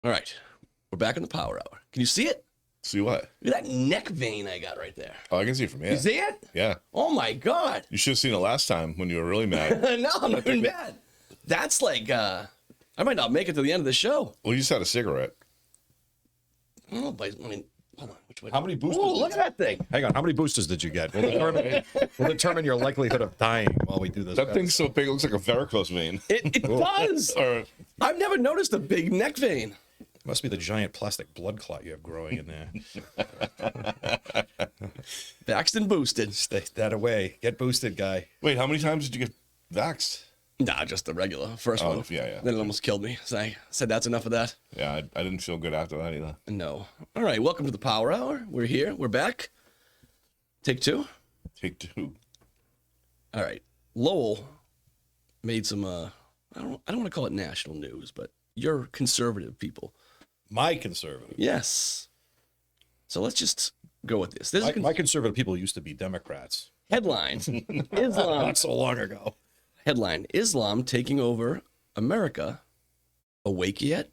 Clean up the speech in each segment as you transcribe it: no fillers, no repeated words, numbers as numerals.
All right. We're back in the power hour. Can you see it? See what? Look at that neck vein I got right there. Oh, I can see it from here. You see it? Yeah. Oh, my God. You should have seen it last time when you were really mad. No, I'm not even mad. That's like, I might not make it to the end of the show. Well, you just had a cigarette. Oh, but I mean, hold on. Which way? How many boosters? Oh, look at that thing. Hang on. How many boosters did you get? We'll determine your likelihood of dying while we do this. That thing's so big, it looks like a varicose vein. It does. Or, I've never noticed a big neck vein. Must be the giant plastic blood clot you have growing in there. Vaxxed boosted. Stay that away. Get boosted, guy. wait, how many times did you get vaxxed? Nah, just the regular first one. Yeah. Then it almost killed me. So I said that's enough of that. Yeah, I didn't feel good after that either. No. All right, welcome to the Power Hour. We're here. We're back. Take two. Take two. All right. Lowell made some I don't want to call it national news, but you're conservative people. My conservative. Yes. So let's just go with this. This is My conservative people used to be Democrats. headline. Islam. Not so long ago. Headline: Islam taking over America. Awake yet?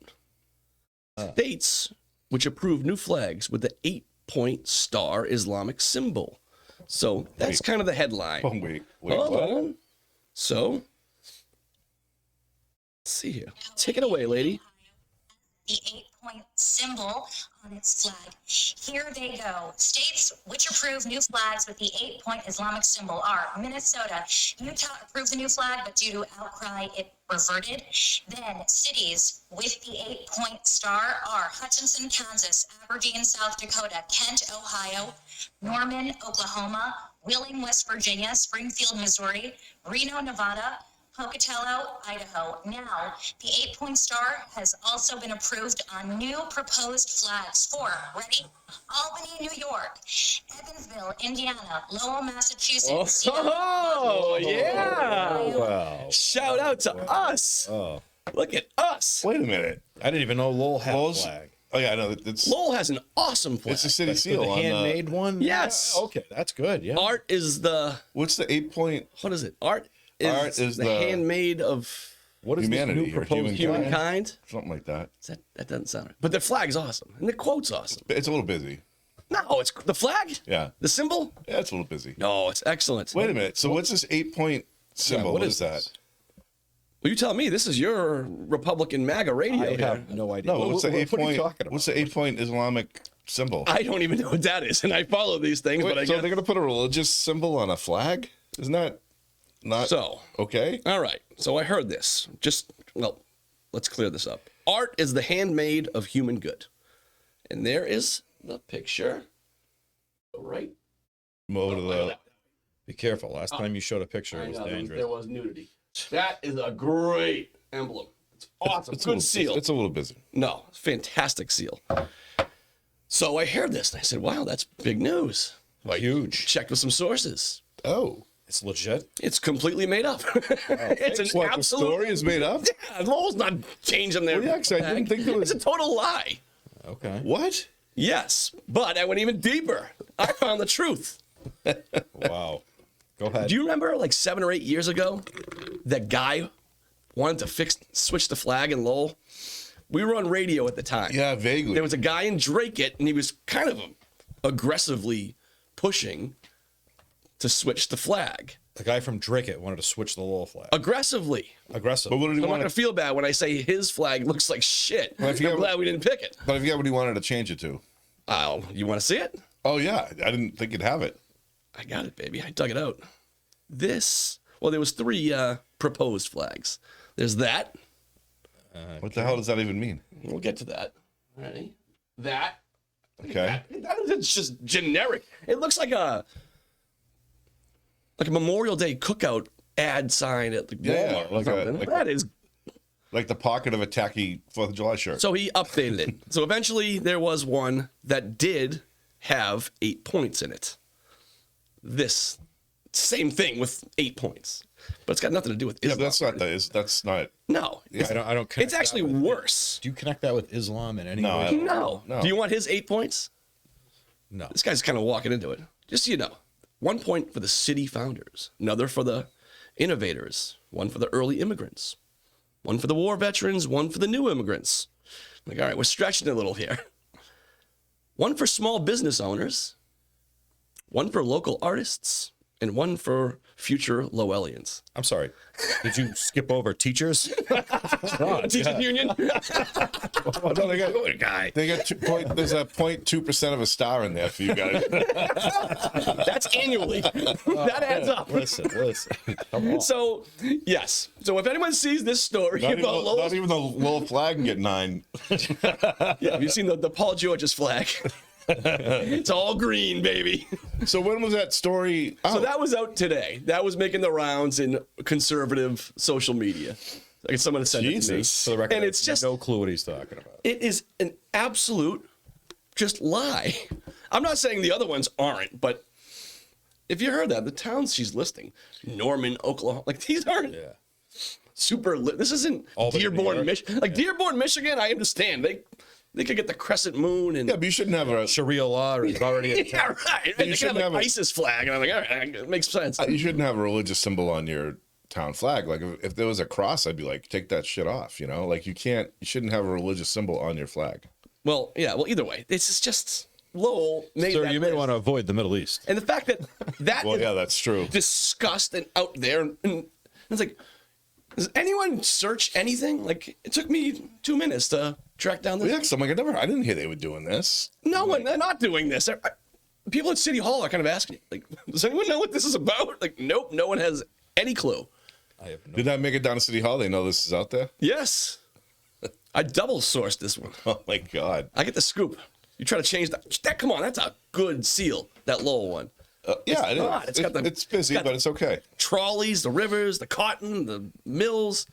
States which approve new flags with the 8-point star Islamic symbol. So that's kind of the headline. Oh, wait, Hold what? on. So, let's see here. Take it away, lady. The 8-point symbol on its flag. Here they go. States which approve new flags with the 8-point Islamic symbol are Minnesota. Utah approved the new flag, but due to outcry, it reverted. Then cities with the 8-point star are Hutchinson, Kansas, Aberdeen, South Dakota, Kent, Ohio, Norman, Oklahoma, Wheeling, West Virginia, Springfield, Missouri, Reno, Nevada, Pocatello, Idaho. Now, the 8-point star has also been approved on new proposed flags for, ready? Albany, New York, Evansville, Indiana, Lowell, Massachusetts. Oh, yeah. Wow. Shout out to us. Oh. Look at us. Wait a minute. I didn't even know Lowell had a Lowell's- flag. Oh, yeah, I know. It's Lowell has an awesome flag. a city The seal on handmade one? Yes. Yeah, okay, that's good. Yeah. Art is the, what's the 8-point? what is it? Art Art is the the- handmade of What is Humanity this new or proposed humankind. humankind. Something like that. That doesn't sound right. But the flag's awesome. And the quote's awesome. It's a little busy. No, it's the flag? Yeah. The symbol? Yeah, it's a little busy. No, it's excellent. Wait a minute. So what's this 8-point symbol? what what is is that? this? Well, you tell me. This is your Republican MAGA radio I here. have no idea. No, what's the What are you 8-point? talking about? What's the 8-point Islamic symbol? I don't even know what that is, and I follow these things, Wait, but I so guess... they're gonna put a religious symbol on a flag? Isn't that not So, okay? all right. So I heard this. Well, let's clear this up. Art is the handmaid of human good. And there is the picture. Right. Over to the. Be careful. Last time you showed a picture, it was dangerous. There was nudity. That is a great emblem. It's awesome. It's a Good little, seal. It's a little busy. No, fantastic seal. So I heard this and I said, wow, that's big news. Huge. Checked with some sources. Oh, It's legit. It's completely made up. It's an what? The absolute story is made up. Yeah, Lowell's not changing their Well, yeah, 'cause I didn't flag. think there was- It's a total lie. Okay. What? Yes, but I went even deeper. I found the truth. Wow. Go ahead. Do you remember like 7 or 8 years ago, that guy wanted to switch the flag in Lowell? We were on radio at the time. Yeah, vaguely. There was a guy in Drake-it, and he was kind of aggressively pushing to switch the flag. The guy from Drake-it wanted to switch the Lowell flag. Aggressively. Aggressive. But what did he I'm not want going to feel bad when I say his flag looks like shit. Well, I I'm forget glad we didn't pick it. But I forget what he wanted to change it to. Oh, you want to see it? Oh yeah, I didn't think you'd have it. I got it, baby. I dug it out. Well, there was 3 proposed flags. There's that. What the hell does that even mean? We'll get to that. Ready? That. Okay. It's just generic. It looks like a Memorial Day cookout ad sign at the Walmart or like something. That is. Like the pocket of a tacky 4th of July shirt. So he updated it. So eventually there was one that did have 8 points in it. This same thing with 8 points, but it's got nothing to do with yeah, Islam. but that's not. No. Yeah, I don't connect It's actually that with- worse. Do you connect that with Islam in any No, way? I don't. No. No. Do you want his 8 points? No. This guy's kind of walking into it. Just so you know, 1 point for the city founders, another for the innovators, 1 for the early immigrants, 1 for the war veterans, 1 for the new immigrants, Like, all right, we're stretching a little here. One for small business owners, one for local artists, and one for future Lowellians. I'm sorry. Did you skip over teachers? Teachers union. Well, no, they got Good guy. there's a 0.2% of a star in there for you guys. That's annually. That adds up. Listen. Come on. So, yes. So if anyone sees this story Not about even, Lowell's, not even the little flag can get 9. yeah, have you seen the Paul George's flag? It's all green, baby. So when was that story out? So that was out today. That was making the rounds in conservative social media. Like someone sent it to me. Jesus. For the record, And it's just, no clue what he's talking about. it is an absolute just lie. I'm not saying the other ones aren't, but if you heard that, the towns she's listing, Norman, Oklahoma, like these aren't super lit. This isn't Albany, New Dearborn, York. Michigan. Like Dearborn, Michigan, I understand. They could get the crescent moon and Yeah, but you shouldn't have a Sharia law is already at yeah, right. And they could shouldn't have have like a- ISIS flag, and I'm like, all right, it makes sense. you shouldn't have a religious symbol on your town flag. Like if there was a cross, I'd be like, take that shit off. You know, like you shouldn't have a religious symbol on your flag. Well, yeah. Well, either way, this is just Lowell made Sir, that you may list. want to avoid the Middle East. And the fact that that Well, is yeah, that's true. discussed and out there, and it's like, does anyone search anything? Like, it took me 2 minutes to track down this. Yeah, 'cause I'm like, I didn't hear they were doing this. No one, they're not doing this. People at City Hall are kind of asking, like, does anyone know what this is about? Like, nope, no one has any clue. I have no. Did that make it down to City Hall? They know this is out there? Yes, I double sourced this one. Oh my God. I get the scoop. You try to change that. Come on, that's a good seal. That Lowell one. Yeah, it not. is. It's got the- It's busy, it's got but it's okay. Trolleys, the rivers, the cotton, the mills.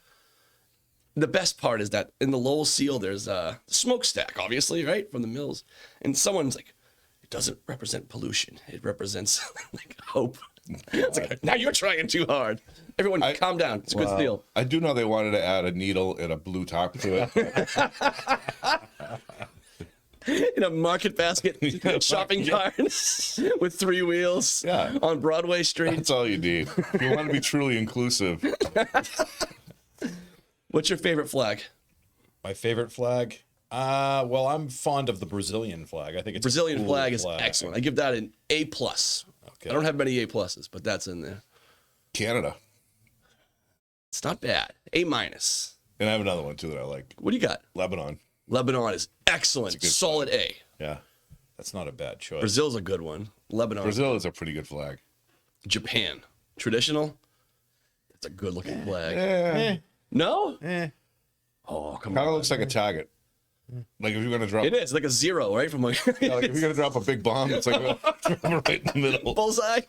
The best part is that in the Lowell seal, there's a smokestack, obviously, right, from the mills. And someone's like, it doesn't represent pollution. It represents like hope. It's like, now you're trying too hard. Everyone, calm down. It's a good seal. I do know they wanted to add a needle and a blue top to it. In a market basket shopping cart with 3 wheels on Broadway Street. That's all you need. If you want to be truly inclusive. What's your favorite flag? My favorite flag? Well, I'm fond of the Brazilian flag. I think it's a Brazilian cool flag is excellent. I give that an A+. Okay. I don't have many A+, but that's in there. Canada. It's not bad. A-. And I have another one too that I like. What do you got? Lebanon. Lebanon is excellent. good Solid A. Yeah. That's not a bad choice. Brazil's a good one. Lebanon. Brazil is a pretty good flag. Japan. Traditional. That's a good looking flag. Yeah. No? Eh. Oh, come Kind on. of looks like a target. Like if you're gonna drop, It is like a 0, right? From like, yeah, like if you're gonna drop a big bomb, it's like right in the middle. bullseye.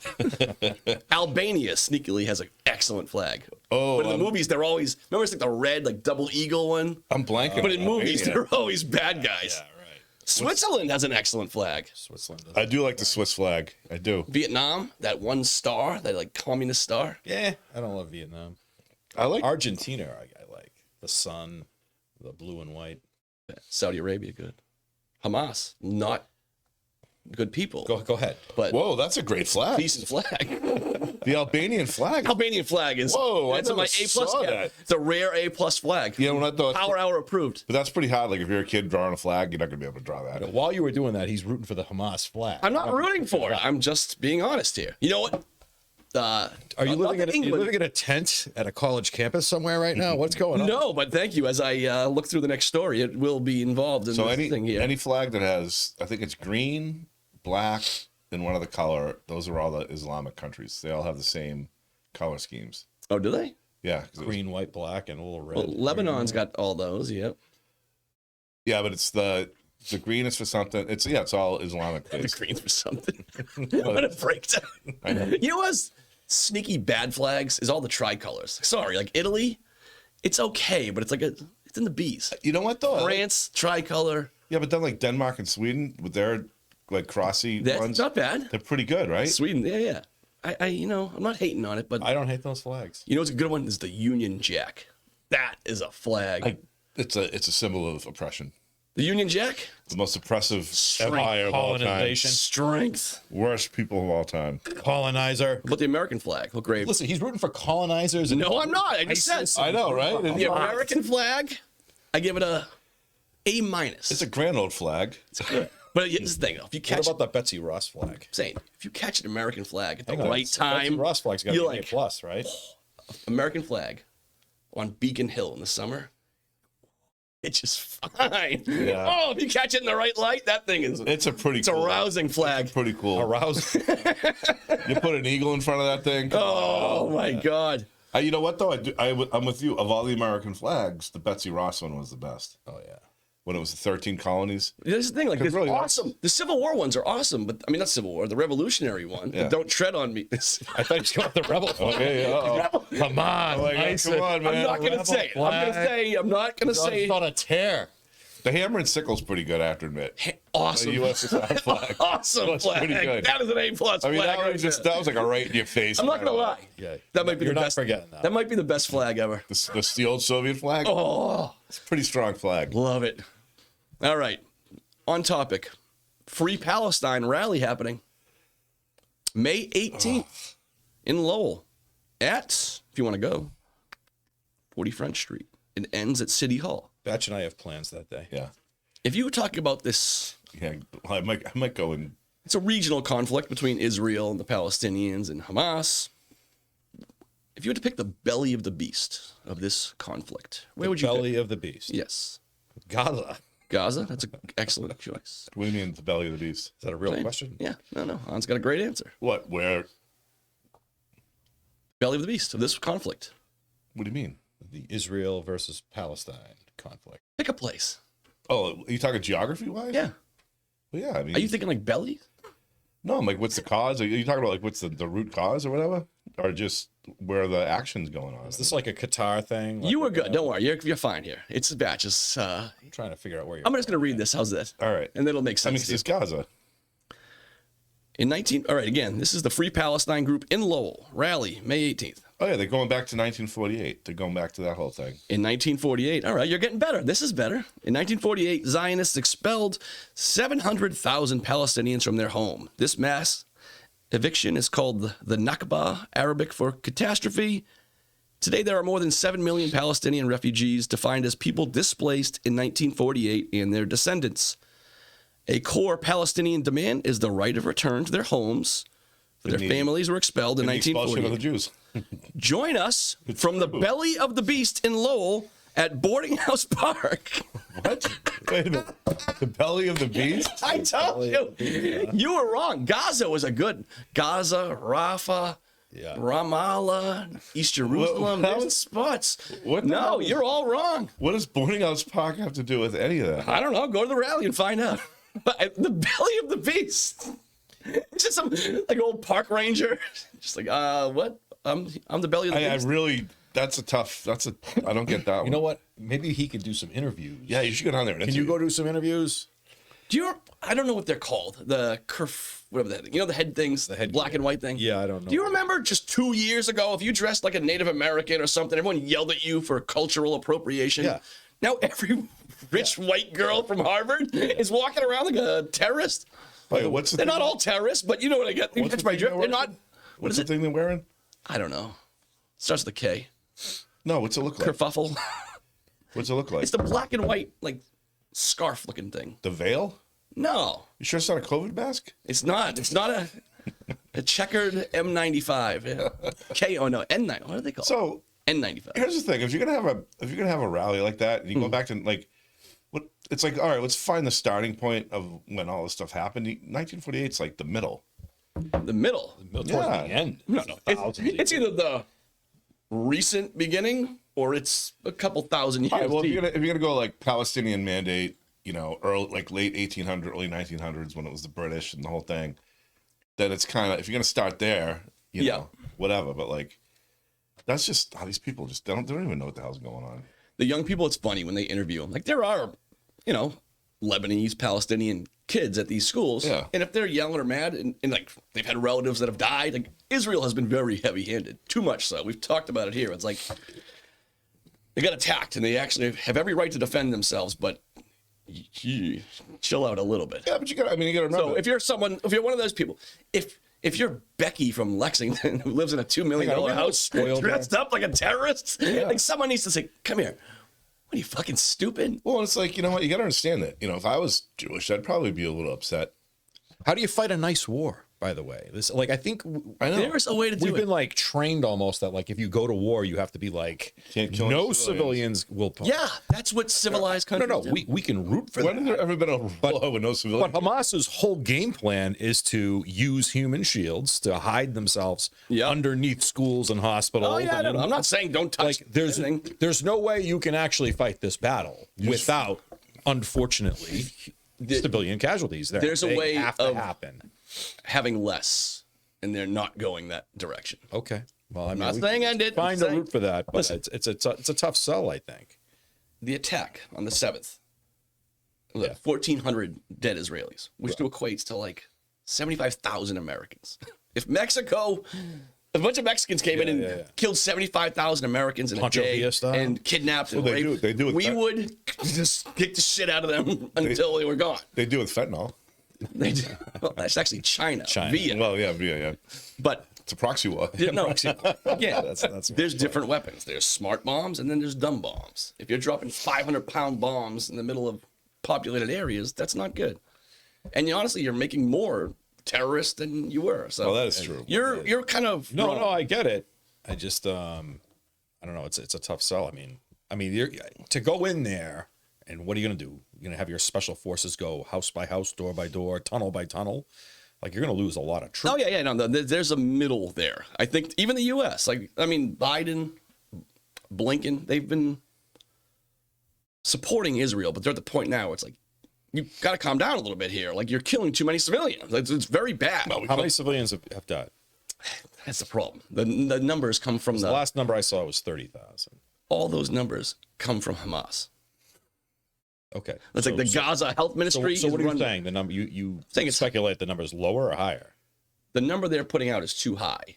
Albania sneakily has an excellent flag. Oh, But in the movies, they're always, remember it's like the red, like double eagle one? I'm blanking. But in on movies, Albania. they're always bad guys. Yeah, right. Switzerland has an excellent flag. Switzerland. I do like the Swiss flag. I do. Vietnam, that one star, that like communist star. Yeah, I don't love Vietnam. I like. Argentina, I like. The sun, the blue and white. Saudi Arabia, good. Hamas, not good people. Go ahead. But Whoa, that's a great flag. decent flag. The Albanian flag. Albanian flag is. Whoa, I that's in my never A+ saw cap. that. It's a rare A+ flag. Yeah, when I thought. Power Hour approved. But that's pretty hard. Like if you're a kid drawing a flag, you're not gonna be able to draw that. While you were doing that, he's rooting for the Hamas flag. I'm not rooting for it. I'm just being honest here. You know what? Are you living in a tent at a college campus somewhere right now? What's going on? No, but thank you. As I look through the next story, it will be involved in So this thing here. any flag that has, I think it's green, black, and one other color. Those are all the Islamic countries. They all have the same color schemes. Oh, do they? Yeah, 'cause it was- Green, white, black, and a little red. Well, Lebanon's got all those. Yep. yeah, but it's the green is for something. It's all Islamic The based. green's for something. What a breakdown. I know. You know what's sneaky bad flags is all the tricolors. Sorry, like Italy, it's okay, but it's it's in the B's. You know what though? I like- France, tricolor. yeah, but then like Denmark and Sweden with their like crossy That's ones, not bad. they're pretty good, right? Sweden, yeah. I'm not hating on it, but I don't hate those flags. you know what's a good one is the Union Jack. That is a flag. It's a symbol of oppression. The Union Jack, The most oppressive empire of all time. Colonization. strength. Worst people of all time. Colonizer. What about the American flag? What grade? Listen, he's rooting for colonizers. And No, I'm not. I just said ISIS. I know, right? the American flag. I give it a A minus. It's a grand old flag. But here's the thing, though. If you catch, What about the Betsy Ross flag? saying, if you catch an American flag at the Hang on, right Betsy time, Ross flag's got to you're be like, A plus, right? American flag on Beacon Hill in the summer, it's just fine. Yeah. Oh, if you catch it in the right light, that thing is. It's a pretty. It's a rousing flag. Pretty cool. Aroused. You put an eagle in front of that thing. Oh my God. You know what though? I'm with you. Of all the American flags, the Betsy Ross one was the best. Oh yeah. When it was the 13 colonies. This is the thing, like, it's really awesome. The Civil War ones are awesome, but I mean, not Civil War, the Revolutionary one. Yeah. Don't tread on me. I thought you was going with the rebel flag. Okay. Come on, Like, nice come on, man. I'm not gonna say it. I'm not gonna say. It's on a tear. The hammer and sickle's pretty good, I have to admit. Awesome. The USSR flag. Awesome That's flag. pretty good. That is an A plus I mean, flag. that was like a right in your face. I'm not gonna lie. Yeah. That might be You're the not best. forgetting that. That might be the best flag ever. The old Soviet flag. Oh, It's a pretty strong flag. love it. All right, on topic. Free Palestine rally happening May 18th in Lowell at, if you want to go, 40 French Street. It ends at City Hall. Batch and I have plans that day. Yeah. If you were talking about this, Yeah. I might go and. it's a regional conflict between Israel and the Palestinians and Hamas. If you were to pick the belly of the beast of this conflict, where would you pick? Belly of the beast. Yes. Gaza. Gaza? That's an excellent choice. What do you mean the belly of the beast? Is that a real Same. question? Yeah. No. Han's got a great answer. What? Where? Belly of the beast of this conflict. What do you mean? The Israel versus Palestine conflict. Pick a place. Oh, are you talking geography wise? Yeah. Well, yeah. I mean, Are you thinking like belly? no, I'm like, what's the cause? Are you talking about like what's the root cause or whatever, or just where the action's going on? Is this like a Qatar thing? Like, You were good. Don't worry. You're fine here. It's batches. I'm trying to figure out where you're. I'm just going to read this. How's that? All right. And it'll make I mean, sense. to you. it's Gaza. All right, again, this is the Free Palestine group in Lowell. Rally, May 18th. Oh yeah, they're going back to 1948. They're going back to that whole thing. In 1948, all right, you're getting better. This is better. In 1948, Zionists expelled 700,000 Palestinians from their home. This mass eviction is called the Nakba, Arabic for catastrophe. Today, there are more than 7 million Palestinian refugees defined as people displaced in 1948 and their descendants. A core Palestinian demand is the right of return to their homes. Their families were expelled in And the expulsion of the 1948. Jews. Join us from the belly of the beast in Lowell at Boarding House Park. What? Wait a minute. The belly of the beast? I told you. You were wrong. Gaza was a good. Gaza, Rafah, Yeah. Ramallah, East Jerusalem. What- There's spots. What the No, hell is- you're all wrong. What does Boarding House Park have to do with any of that? I don't know. Go to the rally and find out. The belly of the beast. It's just some like old park ranger. Just like, what? I'm the belly of the I beast. really, I don't get that one. You know what? Maybe he could do some interviews. Yeah, you should go down there. Can you go do some interviews? I don't know what they're called. The kerf, whatever that. You know the head things, the head black gear. and white thing. Yeah, I don't know. Do you remember just 2 years ago, if you dressed like a Native American or something, everyone yelled at you for cultural appropriation? Yeah. Now every rich white girl from Harvard is walking around like a terrorist. Wait, what's the They're thing? not all terrorists, but you know what I get. You What's catch the my thing drift. they're They're not. wearing? What What's is the it? thing they're wearing? I don't know. Starts with a K. No, what's it look like? Kerfuffle. What's it look like? It's the black and white like scarf looking thing. The veil? No, You sure it's not a COVID mask? it's not. It's not a checkered M95. Yeah. N9. What are they called? So N95. here's the thing: if you're gonna have a rally like that, and you go back to like, what it's like. All right, let's find the starting point of when all this stuff happened. 1948 is like the middle. The middle. Towards Yeah. the end. No. It's either the recent beginning or it's a couple thousand years All right, well, if deep. you're gonna go like Palestinian mandate, like late 1800s, early 1900s when it was the British and the whole thing, then it's kind of, if you're gonna start there, Yeah. whatever. But like, that's just how these people just they don't even know what the hell's going on. The young people, it's funny when they interview them. Like there are, Lebanese, Palestinian kids at these schools. Yeah. And if they're yelling or mad and like they've had relatives that have died, like Israel has been very heavy handed. Too much so. We've talked about it here. It's like they got attacked and they actually have every right to defend themselves, but chill out a little bit. Yeah, but you gotta remember. So if you're one of those people, if you're Becky from Lexington who lives in a $2 million house, dressed up like a terrorist, like someone needs to say, "Come here, What are you, fucking stupid? Well, it's like, you know what? You got to understand that. You know, if I was Jewish, I'd probably be a little upset. How do you fight a nice war, by the way? This, like, I think I know. There's a way to do we've it. been like trained almost that like if you go to war, you have to be like Can't kill no any civilians will. Yeah, that's what civilized countries No, do. we can root for When that. has there ever been a war with no civilians? But Hamas's whole game plan is to use human shields to hide themselves Yep. underneath schools and hospitals. Oh, yeah, and, I'm not saying don't touch like there's anything. there's no way you can actually fight this battle without, unfortunately, civilian casualties. There's a They way have to of- happen. having less, and they're not going that direction. Okay. Well, I mean, not we saying can I did. find I'm a saying- route for that, but Listen. it's a tough sell, I think. The attack on the 7th, Yeah. 1,400 dead Israelis, which equates to like 75,000 Americans. If Mexico, a bunch of Mexicans came in and killed 75,000 Americans in Pancho a day Villa style? and kidnapped and Well, raped, they do it we that- would just kick the shit out of them until they were gone. They do with fentanyl. They do. Well, that's actually China. China. Via. Well, yeah. But It's a proxy war. no, again, That's there's different weapons. There's smart bombs and then there's dumb bombs. If you're dropping 500-pound bombs in the middle of populated areas, that's not good. And honestly, you're making more terrorists than you were. So Well, that is true. You're kind of No, wrong. no, I get it. I just I don't know. It's a tough sell. I mean, you're, to go in there and what are you gonna do? You're gonna have your special forces go house by house, door by door, tunnel by tunnel. Like you're gonna lose a lot of troops. Oh yeah, no, there's a middle there. I think even the U.S. Biden, Blinken, they've been supporting Israel, but they're at the point now where it's like you got to calm down a little bit here. Like you're killing too many civilians. It's very bad. How many civilians have died? That's the problem. The numbers come from The last number I saw was 30,000. all those numbers come from Hamas. Okay, It's like the Gaza Health Ministry. So is what are you run- saying? The number you Saying it's- speculate the number is lower or higher? The number they're putting out is too high.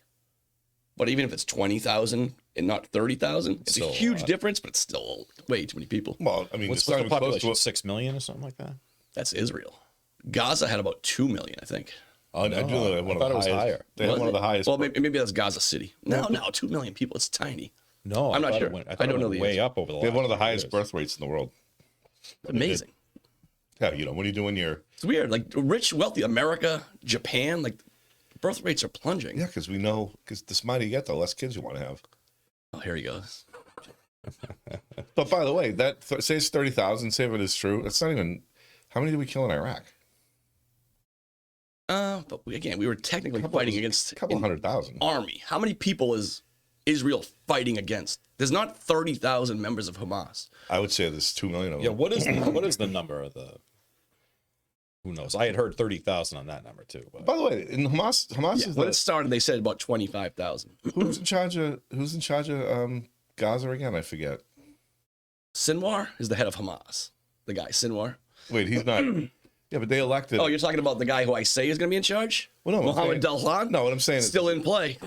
But even if it's 20,000 and not 30,000, it's Still a a huge lot. difference. But it's still way too many people. Well, I mean, What's it's not the even close population? to 6 million or something like that? That's Israel. Gaza had about 2 million, I think. I do know they have one I thought of it was the highest. higher. They have Was one of it? the highest. Well, maybe that's Gaza City. No, 2 million people. It's tiny. No, I'm not thought it sure. went- I thought it don't know went the way answer. up over the. They have one of the last few highest years. birth rates in the world. Amazing. Yeah, when are you doing your? It's weird. Like rich, wealthy America, Japan, like birth rates are plunging. Yeah, because the smarter you get, the less kids you want to have. Oh, here he goes. But by the way, say it's 30,000. Say if it is true, that's not even. How many did we kill in Iraq? But we were technically fighting against A couple an 100,000. army. How many people is Israel fighting against? There's not 30,000 members of Hamas. I would say there's 2 million of them. Yeah, what is the number of the? Who knows? I had heard 30,000 on that number too. But By the way, in Hamas is When it started, they said about 25,000. who's in charge of Gaza again? I forget. Sinwar is the head of Hamas. The guy, Sinwar. Wait, he's not. Yeah, but they elected. Oh, you're talking about the guy who I say is going to be in charge? Well, no, I'm Mohammed saying- Dahlan? No, what I'm saying is Still in play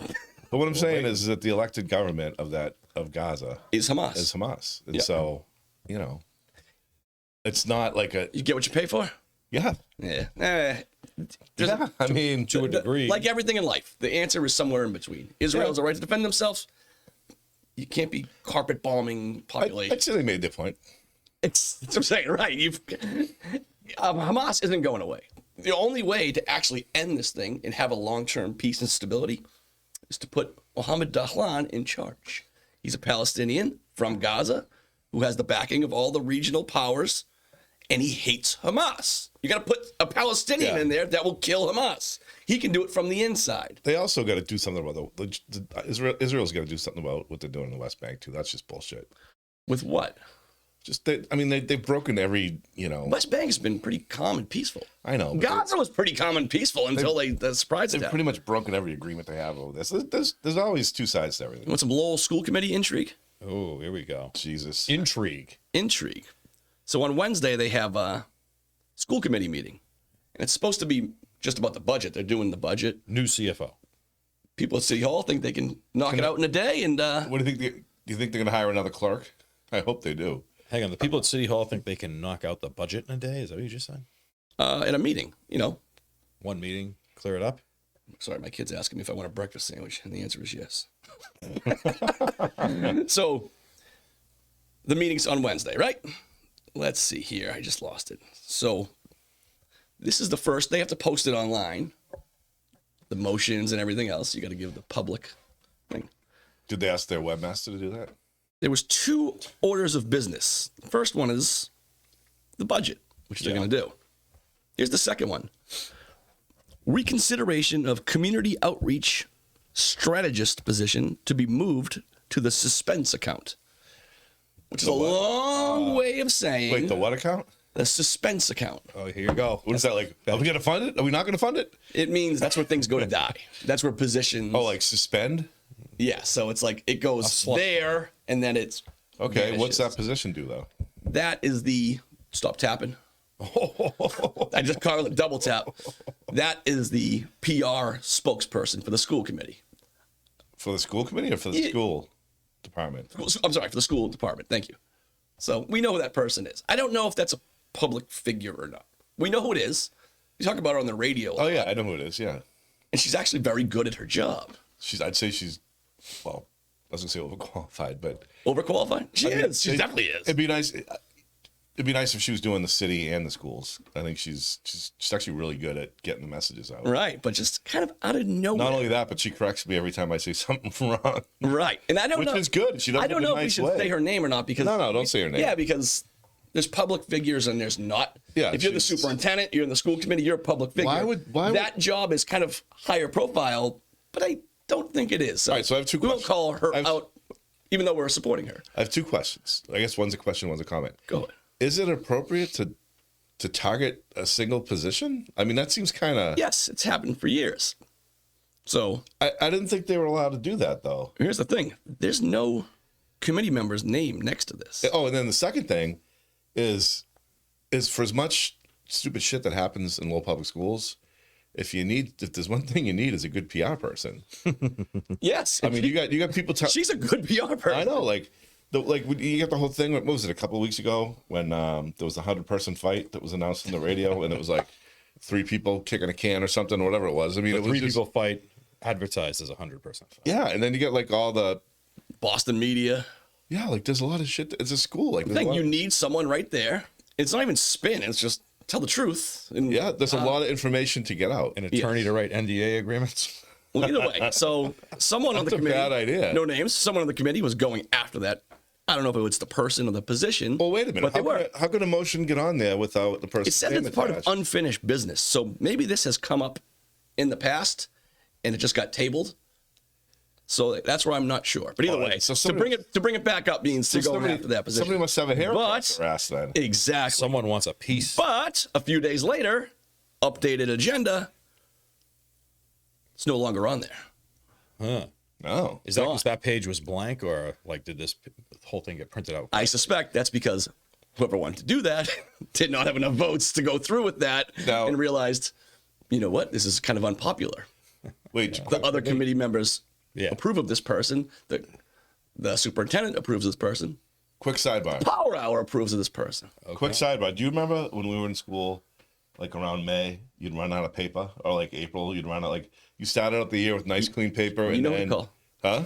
But what I'm saying is that the elected government of Gaza is Hamas. is Hamas, and Yeah. so it's not like a You get what you pay for? yeah. Yeah. Yeah, I mean, to a degree, Like everything in life, the answer is somewhere in between. Israel has a right to defend themselves. You can't be carpet bombing population. I'd say they made their point. That's what I'm saying, right? Hamas isn't going away. The only way to actually end this thing and have a long-term peace and stability is to put Mohammed Dahlan in charge. He's a Palestinian from Gaza who has the backing of all the regional powers, and he hates Hamas. You got to put a Palestinian in there that will kill Hamas. He can do it from the inside. They also got to do something about Israel's got to do something about what they're doing in the West Bank too. That's just bullshit. With what? They've broken every West Bank's been pretty calm and peaceful. I know. but Gaza was pretty calm and peaceful until the surprise They've attack. pretty much broken every agreement they have over this. There's always two sides to everything. You want some Lowell School Committee intrigue? oh, here we go. Jesus. Intrigue. Intrigue. So on Wednesday, they have a school committee meeting. And it's supposed to be just about the budget. They're doing the budget. New CFO. People at City Hall think they can knock it out in a day. And What do you think? Do you think they're going to hire another clerk? I hope they do. Hang on, the people at City Hall think they can knock out the budget in a day? Is that what you just said? at a meeting, One meeting, clear it up? Sorry, my kid's asking me if I want a breakfast sandwich, and the answer is yes. So the meeting's on Wednesday, right? Let's see here. I just lost it. So this is the first. They have to post it online. The motions and everything else. You got to give the public thing. Did they ask their webmaster to do that? There was 2 orders of business. The first one is the budget, which they're going to do. Here's the second one. Reconsideration of community outreach strategist position to be moved to the suspense account, which is a long way of saying Wait, the what account? the suspense account. Oh, here you go. What is that like? Are we going to fund it? Are we not going to fund it? It means that's where things go to die. That's where positions. Oh, like suspend? Yeah, so it's like it goes there and then it's Okay, vanishes. what's that position do though? That is the stop tapping. I just call it double tap. That is the PR spokesperson for the school committee. For the school committee or for the Yeah. school department? I'm sorry, for the school department. Thank you. So we know who that person is. I don't know if that's a public figure or not. We know who it is. We talk about her on the radio. Oh yeah, I know who it is. Yeah, And she's actually very good at her job. I'd say she's, well, I was gonna say overqualified, but Overqualified? She I mean, is. She definitely is. It'd be nice. It'd be nice if she was doing the city and the schools. I think she's actually really good at getting the messages out. Right, but just kind of out of nowhere. Not only that, but she corrects me every time I say something wrong, Right. And I don't which know. is good. She does I it don't in a know if we nice should way. say her name or not because No, don't say her name. Yeah, because there's public figures and there's not. Yeah, If you're the she's- superintendent, you're in the school committee, you're a public figure. Why would- that job is kind of higher profile, but I don't think it is. So All right, so I have 2 we won't questions. call her I have- out, even though we're supporting her. I have 2 questions. I guess one's a question, one's a comment. Go ahead. Is it appropriate to target a single position? I mean, that seems kind of. Yes, it's happened for years. So I didn't think they were allowed to do that though. here's the thing: there's no committee member's name next to this. Oh, and then the second thing is for as much stupid shit that happens in Lowell public schools, if there's one thing you need is a good PR person. Yes, I mean, you got people. she's a good PR person. I know, like you got the whole thing. What was it? A couple of weeks ago when there was a 100-person fight that was announced on the radio, and it was like 3 people kicking a can or something, or whatever it was. I mean, it was 3 just, people fight advertised as 100%. yeah, and then you get like all the Boston media. like there's a lot of shit. It's a school, like I there's a think lot you of- need someone right there. It's not even spin. It's just tell the truth. And, yeah, there's a lot of information to get out. An attorney to write NDA agreements. Well, either way. So someone on the That's a committee. bad idea. No names. Someone on the committee was going after that. I don't know if it was the person or the position. Well, wait a minute. But they were. How could a motion get on there without the person? It said it's part of unfinished business. So maybe this has come up in the past and it just got tabled. So that's where I'm not sure. But either All right, way, so to somebody- bring it back up means to go after that position. Somebody must have a hair But- across their ass then. Exactly. Someone wants a piece. But a few days later, updated agenda. It's no longer on there. Huh. No. Is that Gone. because that page was blank, or like did this whole thing get printed out? I suspect that's because whoever wanted to do that did not have enough votes to go through with that Now- and realized, you know what, this is kind of unpopular. Wait. The other committee members Yeah. approve of this person. The superintendent approves of this person. Quick sidebar. Power Hour approves of this person. Quick sidebar. Do you remember when we were in school, like around May, you'd run out of paper, or like April, you'd run out like you started out the year with nice clean paper, You and know who then to call. huh?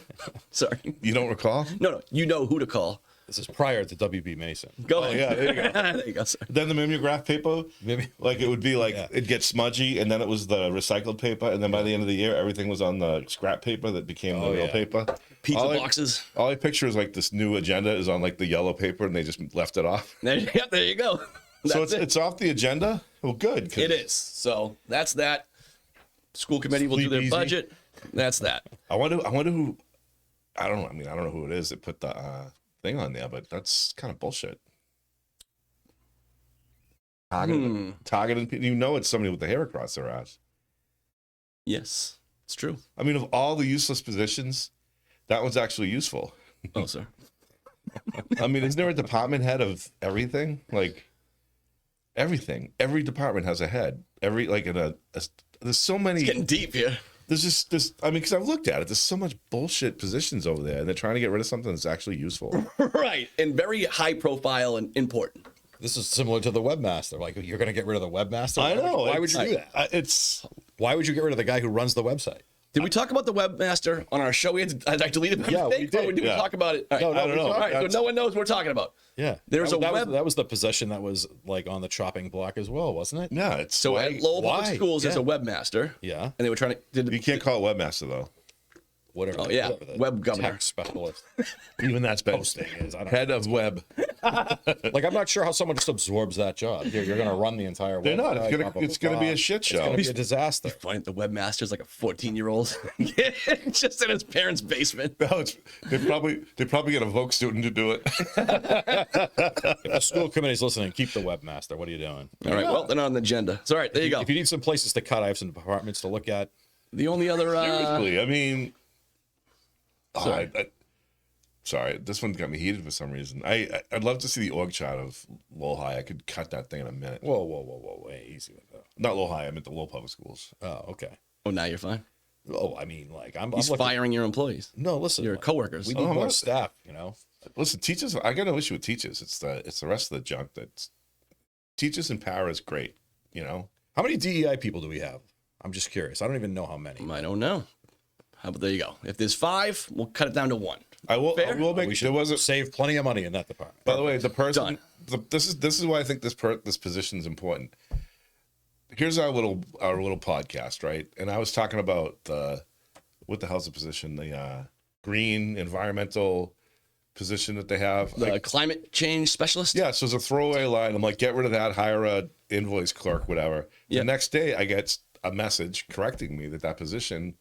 Sorry. You don't recall? No, you know who to call. This is prior to WB Mason. Go Oh, ahead. yeah, there you go. There you go, sir. Then the mimeograph paper, Maybe. like it would be like Yeah. it'd get smudgy, and then it was the recycled paper, and then by the end of the year, everything was on the scrap paper that became the Oh, real yeah. paper. Pizza all boxes. all I picture is like this new agenda is on like the yellow paper, and they just left it off. There you go. That's So it. it's off the agenda. Well, good. 'cause- It is. So that's that. School committee will do Sleep their easy. budget. That's that. I wonder who. I don't know. I mean, I don't know who it is that put the thing on there, but that's kind of bullshit. Targeting people. You know, it's somebody with the hair across their ass. Yes, it's true. I mean, of all the useless positions, that one's actually useful. Oh, sir. I mean, isn't there a department head of everything? Like everything. Every department has a head. Every like there's so many. Getting deep here. There's just this. I mean, because I've looked at it. There's so much bullshit positions over there, and they're trying to get rid of something that's actually useful. Right. And very high profile and important. This is similar to the webmaster. Like, you're going to get rid of the webmaster? I know. Why would you do that? It's Why would you get rid of the guy who runs the website? Did we talk about the webmaster on our show? I deleted my Yeah, we mistake, or did. did we Yeah. talk about it? All right. No, I don't know. All right, so That's- no one knows what we're talking about. Yeah, There's that, a web- that was the possession that was like on the chopping block as well, wasn't it? Yeah, it's So why- at Lowell Public why? Schools, there's Yeah. a webmaster. Yeah. And they were trying to. Did you can't call it webmaster though. Whatever. Oh, yeah. whatever the Web governor. tech specialist Even that's better. posting is. I don't Head of web. like. I'm not sure how someone just absorbs that job. You're going to run the entire. They're not. website, blah, It's blah, gonna be blah. a shit It's show. going to be a disaster. find the webmaster's like a 14-year-old just in his parents' basement. No, they probably get a Vogue student to do it. If the school committee's listening, keep the webmaster. What are you doing? All right, well, they're not on the agenda. So, all right, there you go. If you need some places to cut, I have some departments to look at. The only other. Seriously, I mean, Sorry. sorry, this one got me heated for some reason. I'd love to see the org chart of Lowell High. I could cut that thing in a minute. Whoa. Hey, easy with that. Not Lowell High. I meant the Lowell Public Schools. Oh, okay. Oh, now you're fine. Oh, I mean, like I'm He's looking- firing your employees. No, listen, Your like, coworkers. We Oh, need I'm more not- staff. You know, Listen, teachers. I got no issue with teachers. It's the rest of the junk that's teachers and power is great. You know. how many DEI people do we have? I'm just curious. I don't even know how many. I don't know. How about there you go. If there's 5, we'll cut it down to 1. I will. Fair? I will make. We should There was a. save plenty of money in that department. By the way, the person. Done. This is why I think this position is important. Here's our little podcast, right? And I was talking about what the hell's the position? The green environmental position that they have. The Like, climate change specialist? yeah, so it's a throwaway line. I'm like, get rid of that, hire a invoice clerk, whatever. Yeah. The next day, I get a message correcting me that position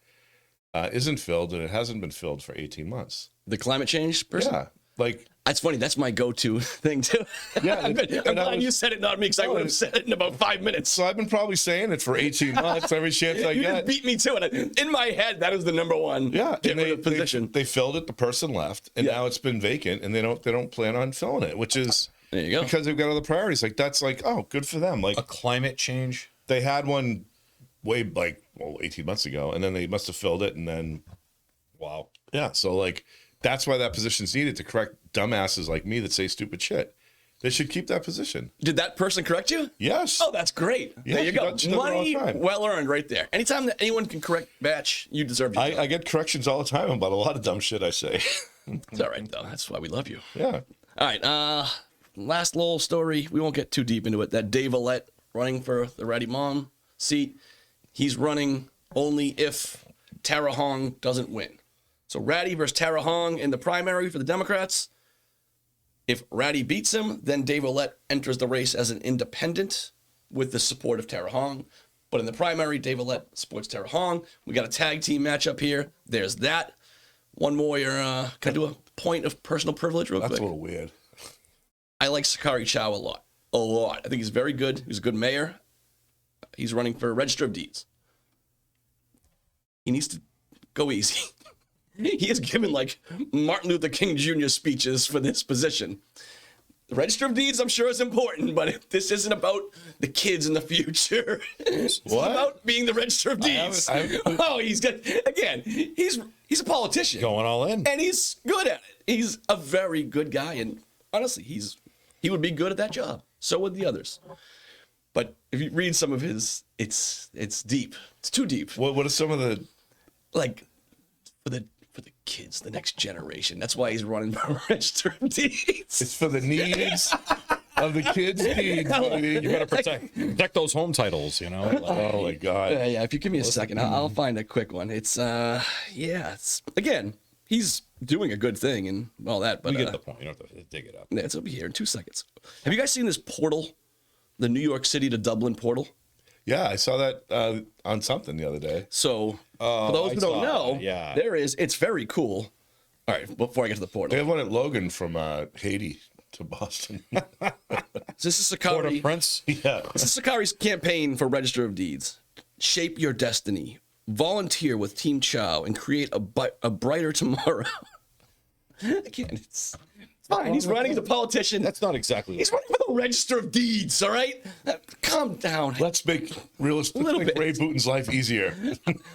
isn't filled, and it hasn't been filled for 18 months. The climate change person? Yeah, like. That's funny. That's my go-to thing, too. Yeah, I'm and I glad was- you said it, not me, because I No, would have it- said it in about 5 minutes. So I've been probably saying it for 18 months, every chance I You just get. beat me to it. In my head, that is the number one. Yeah, Get and rid of position. They filled it. The person left, and Yeah. now it's been vacant, and they don't plan on filling it, which is There you go. because they've got other priorities. Like that's like, oh, good for them. Like A climate change. they had one way 18 months ago, and then they must have filled it, and then Wow. yeah. So like that's why that position's needed to correct dumbasses like me that say stupid shit. They should keep that position. Did that person correct you? Yes. Oh, that's great. Yeah, there you she go. does it all the Money time. well earned right there. Anytime that anyone can correct Batch, you deserve your job. I get corrections all the time about a lot of dumb shit I say. It's all right, though. That's why we love you. Yeah. All right. Last little story. We won't get too deep into it. That Dave Ouellette running for the Ratty Mom seat. He's running only if Tara Hong doesn't win. So Ratty versus Tara Hong in the primary for the Democrats. If Ratty beats him, then Dave Ouellette enters the race as an independent with the support of Tara Hong. But in the primary, Dave Ouellette supports Tara Hong. We got a tag team matchup here. There's that. One more. Can I do a point of personal privilege real That's quick? a little weird. I like Sakari Chow a lot. A lot. I think he's very good. He's a good mayor. He's running for Register of Deeds. He needs to go easy. He has given like Martin Luther King Jr. speeches for this position. The Register of Deeds, I'm sure, is important, but this isn't about the kids in the future. It's What? about being the Register of Deeds. Oh, he's good. Again, he's a politician. Going all in. And he's good at it. He's a very good guy, and honestly, he would be good at that job. So would the others. But if you read some of his, it's deep. It's too deep. What are some of the Like for the kids, the next generation. That's why he's running for Register of Deeds. It's for the needs of the kids' needs, buddy. You better protect those home titles, you know. Like, Oh my God. Yeah. If you give me a second, I'll find a quick one. It's it's again, he's doing a good thing and all that, but we get the point. You don't have to dig it up. yeah, it's over here in 2 seconds. Have you guys seen this portal? The New York City to Dublin portal? Yeah, I saw that on something the other day. So, for those I who don't saw know, that, yeah. it's very cool. All right, before I get to the They portal. have one at Logan from Haiti to Boston. This is Port of Sakari. Prince. Yeah. This is Sakari's campaign for Register of Deeds. Shape your destiny. Volunteer with Team Chow and create a brighter tomorrow. Again, it's fine. He's running as a politician. That's not exactly. He's running for the Register of Deeds, all right? Calm down. Let's make realistic Little bit. Ray Putin's life easier.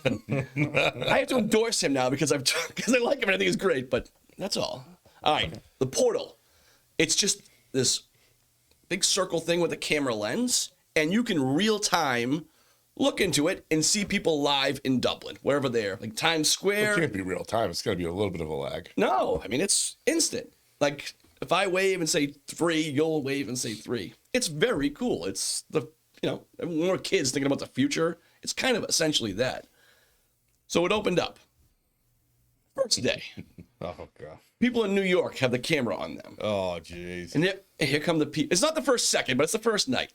I have to endorse him now because I like him and I think he's great, but that's all. All right, the portal. It's just this big circle thing with a camera lens, and you can real time look into it and see people live in Dublin, wherever they're, like Times It Square. can't be real time. It's got to be a little bit of a lag. No, I mean, it's instant. Like, if I wave and say 3, you'll wave and say 3. It's very cool. It's when we're kids thinking about the future, it's kind of essentially that. So it opened up. First day. Oh, God. People in New York have the camera on them. Oh, jeez. And here come the people. It's not the first second, but it's the first night.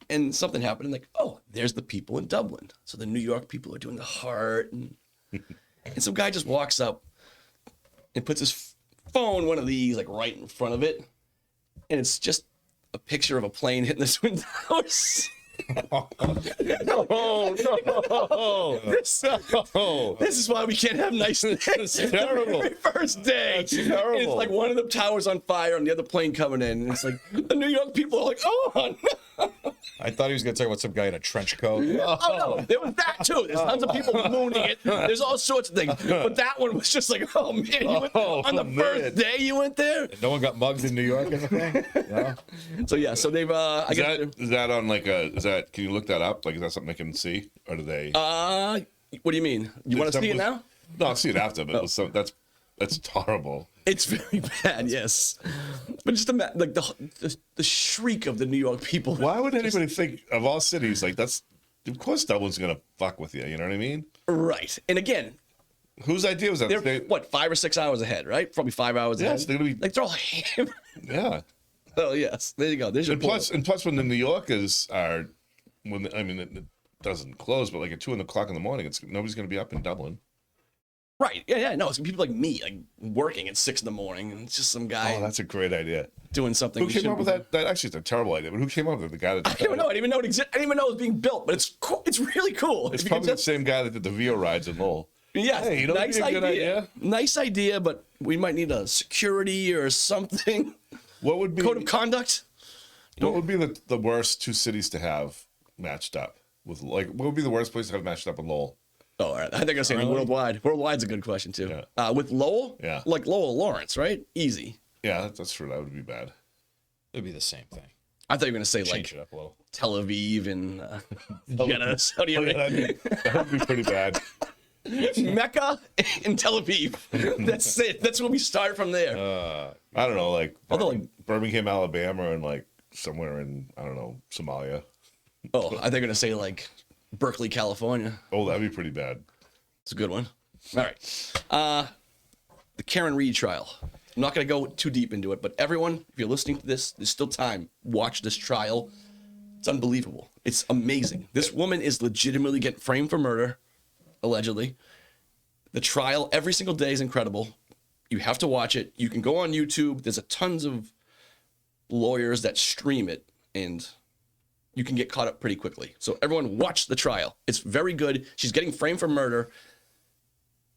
And something happened, and like, oh, there's the people in Dublin. So the New York people are doing the heart. And some guy just walks up and puts his phone, one of these, like right in front of it. And it's just a picture of a plane hitting the Twin Towers. Oh, no. This is why we can't have nice things. It's terrible. The very first day. That's terrible. And it's like one of the towers on fire and the other plane coming in. And it's like the New York people are like, oh, no. I thought he was going to talk about some guy in a trench coat. Oh, no. There was that, too. There's tons of people mooning it. There's all sorts of things. But that one was just like, oh, man. You went, on the first day you went there? No one got mugged in New York or anything? No? So, yeah. So they've, Is that on like can you look that up? Like, is that something I can see? Or do they? what do you mean? You want to see it now? No, I'll see it after, but that's horrible. It's very bad, yes. But just like the shriek of the New York people. Why would anybody think of all cities like that's? Of course, Dublin's gonna fuck with you. You know what I mean? Right. And again, whose idea was that? they're what 5 or 6 hours ahead, right? Probably 5 hours ahead. Yes, they're gonna be like they're all hammered. Yeah. Oh yes, there you go. There's your And plus, when the New Yorkers are, it doesn't close, but like at 2 o'clock in the morning, nobody's gonna be up in Dublin. Right. Yeah. No, it's people like me, like working at 6 in the morning, and it's just some guy. Oh, that's a great idea. Doing something. Who came up with that? That actually, it's a terrible idea. But who came up with it? The guy that I don't know. I didn't even know it existed. I didn't even know it was being built. But it's cool. It's really cool. It's probably the same guy that did the VO rides in Lowell. Yeah. Hey, you know, nice it'd be a good idea. Nice idea, but we might need a security or something. What would be Code of conduct? What would be the worst 2 cities to have matched up with? Like, what would be the worst place to have matched up with Lowell? Oh, all right. I think I was saying worldwide. Worldwide's a good question too. Yeah. With Lowell, Yeah. like Lowell, Lawrence, right? Easy. Yeah, that's true. That would be bad. It would be the same thing. I thought you were gonna say Change like it up a little. Tel Aviv and Jeddah, Saudi Arabia, That would be pretty bad. Mecca and Tel Aviv. That's it. That's when we start from there. I don't know, like Although, like- Birmingham, Alabama, and like somewhere in Somalia. Oh, I think you're gonna say like Berkeley, California. Oh, that'd be pretty bad. It's a good one. All right. The Karen Reed trial. I'm not going to go too deep into it, but everyone, if you're listening to this, there's still time. Watch this trial. It's unbelievable. It's amazing. This woman is legitimately getting framed for murder, allegedly. The trial every single day is incredible. You have to watch it. You can go on YouTube. There's a tons of lawyers that stream it, and you can get caught up pretty quickly. So everyone watch the trial. It's very good. She's getting framed for murder.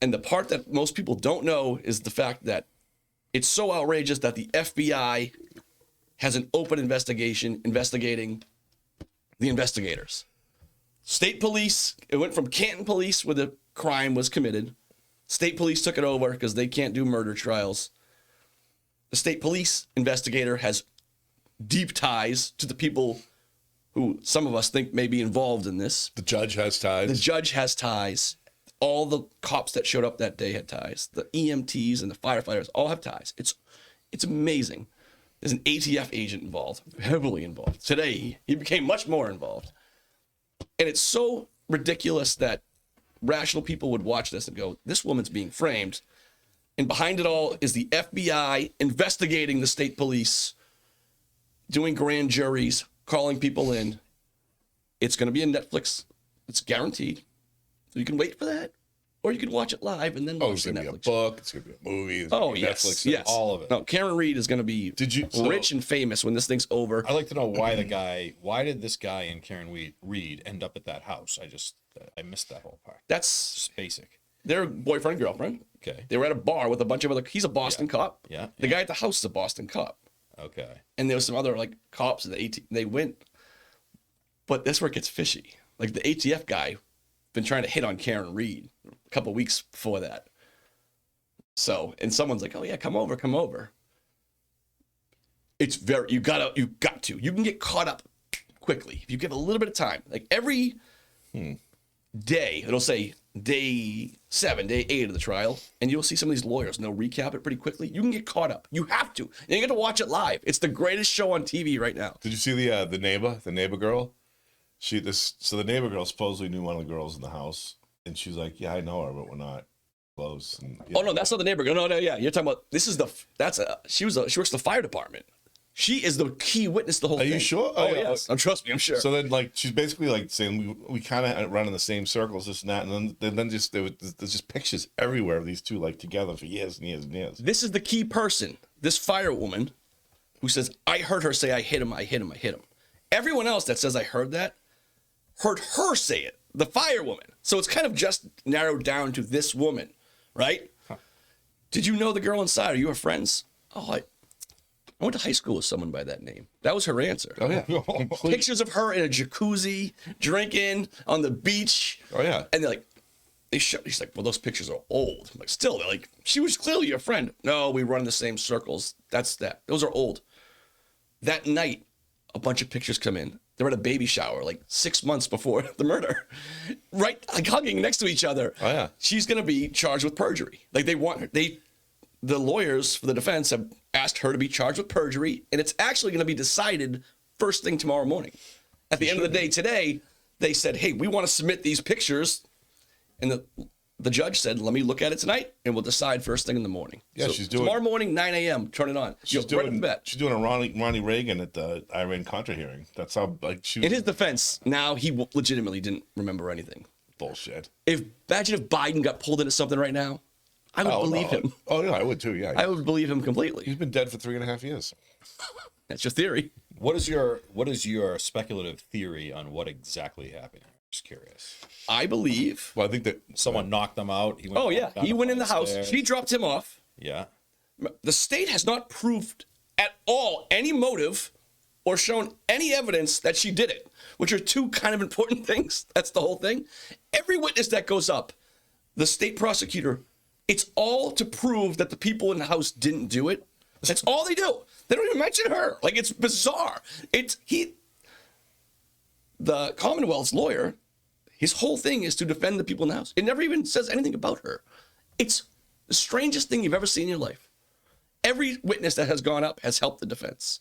And the part that most people don't know is the fact that it's so outrageous that the FBI has an open investigation investigating the investigators. State police, it went from Canton police where the crime was committed. State police took it over because they can't do murder trials. The state police investigator has deep ties to the people who some of us think may be involved in this. The judge has ties. The judge has ties. All the cops that showed up that day had ties. The EMTs and the firefighters all have ties. It's amazing. There's an ATF agent involved, heavily involved. Today, he became much more involved. And it's so ridiculous that rational people would watch this and go, this woman's being framed. And behind it all is the FBI investigating the state police, doing grand juries, calling people in. It's going to be in Netflix. It's guaranteed. So you can wait for that, or you can watch it live and then watch it's the gonna be a Netflix. book. It's gonna be a movie. It's gonna be Netflix. Yes, all of it. No, Karen Reed is going to be rich and famous when this thing's over. I'd like to know why did this guy and Karen Reed end up at that house? I missed that whole part. That's Just basic. their boyfriend, girlfriend. Okay. They were at a bar with a bunch of other. He's a Boston cop. Yeah, The yeah. guy at the house is a Boston cop, Okay. and there was some other like cops. They went, but that's where it gets fishy. Like the ATF guy been trying to hit on Karen Reed a couple of weeks before that. So, and someone's like, "Oh yeah, come over." It's you got to. You can get caught up quickly if you give a little bit of time. Like every day. It'll say day 7, day 8 of the trial, and you'll see some of these lawyers, and they'll recap it pretty quickly. You can get caught up. You have to. And you get to watch it live. It's the greatest show on TV right now. Did you see the neighbor girl? So the neighbor girl supposedly knew one of the girls in the house, and she's like, "Yeah, I know her, but we're not close." And, Oh no, that's not the neighbor. No, yeah. You're talking about she works in the fire department. She is the key witness to the whole thing. Are you sure? Oh yes. Trust me, I'm sure. So then, like, she's basically like saying we kind of run in the same circles, this and that, and then there's just pictures everywhere of these two like together for years and years and years. This is the key person, this firewoman, who says, "I heard her say I hit him, I hit him, I hit him." Everyone else that says I heard that, heard her say it, the firewoman. So it's kind of just narrowed down to this woman, right? Huh. Did you know the girl inside? Are you her friends? Oh, I went to high school with someone by that name. That was her answer. Oh, yeah. Pictures of her in a jacuzzi, drinking on the beach. Oh, yeah. And they're like, she's like, well, those pictures are old. I'm like, still, they're like, she was clearly your friend. No, we run in the same circles. That's that. Those are old. That night, a bunch of pictures come in. They're at a baby shower like 6 months before the murder, right? Like hugging next to each other. Oh, yeah. She's going to be charged with perjury. Like they want her. The lawyers for the defense have asked her to be charged with perjury, and it's actually going to be decided first thing tomorrow morning. At the end of the day today, they said, hey, we want to submit these pictures. And the judge said, let me look at it tonight, and we'll decide first thing in the morning. Yeah, so she's doing tomorrow morning, 9 a.m., turn it on. She's right in bed. She's doing a Ronnie Reagan at the Iran-Contra hearing. That's how, like, she was... In his defense, now he legitimately didn't remember anything. Bullshit. Imagine if Biden got pulled into something right now. I would believe him. Oh, yeah, I would too, yeah. I would believe him completely. He's been dead for 3.5 years. That's your theory. What is your speculative theory on what exactly happened? I'm just curious. I believe. Well, I think that... Someone knocked them out. He went He went in the house. stairs. She dropped him off. Yeah. The state has not proved at all any motive or shown any evidence that she did it, which are two kind of important things. That's the whole thing. Every witness that goes up, the state prosecutor, it's all to prove that the people in the house didn't do it. That's all they do. They don't even mention her. Like, it's bizarre. The Commonwealth's lawyer, his whole thing is to defend the people in the house. It never even says anything about her. It's the strangest thing you've ever seen in your life. Every witness that has gone up has helped the defense.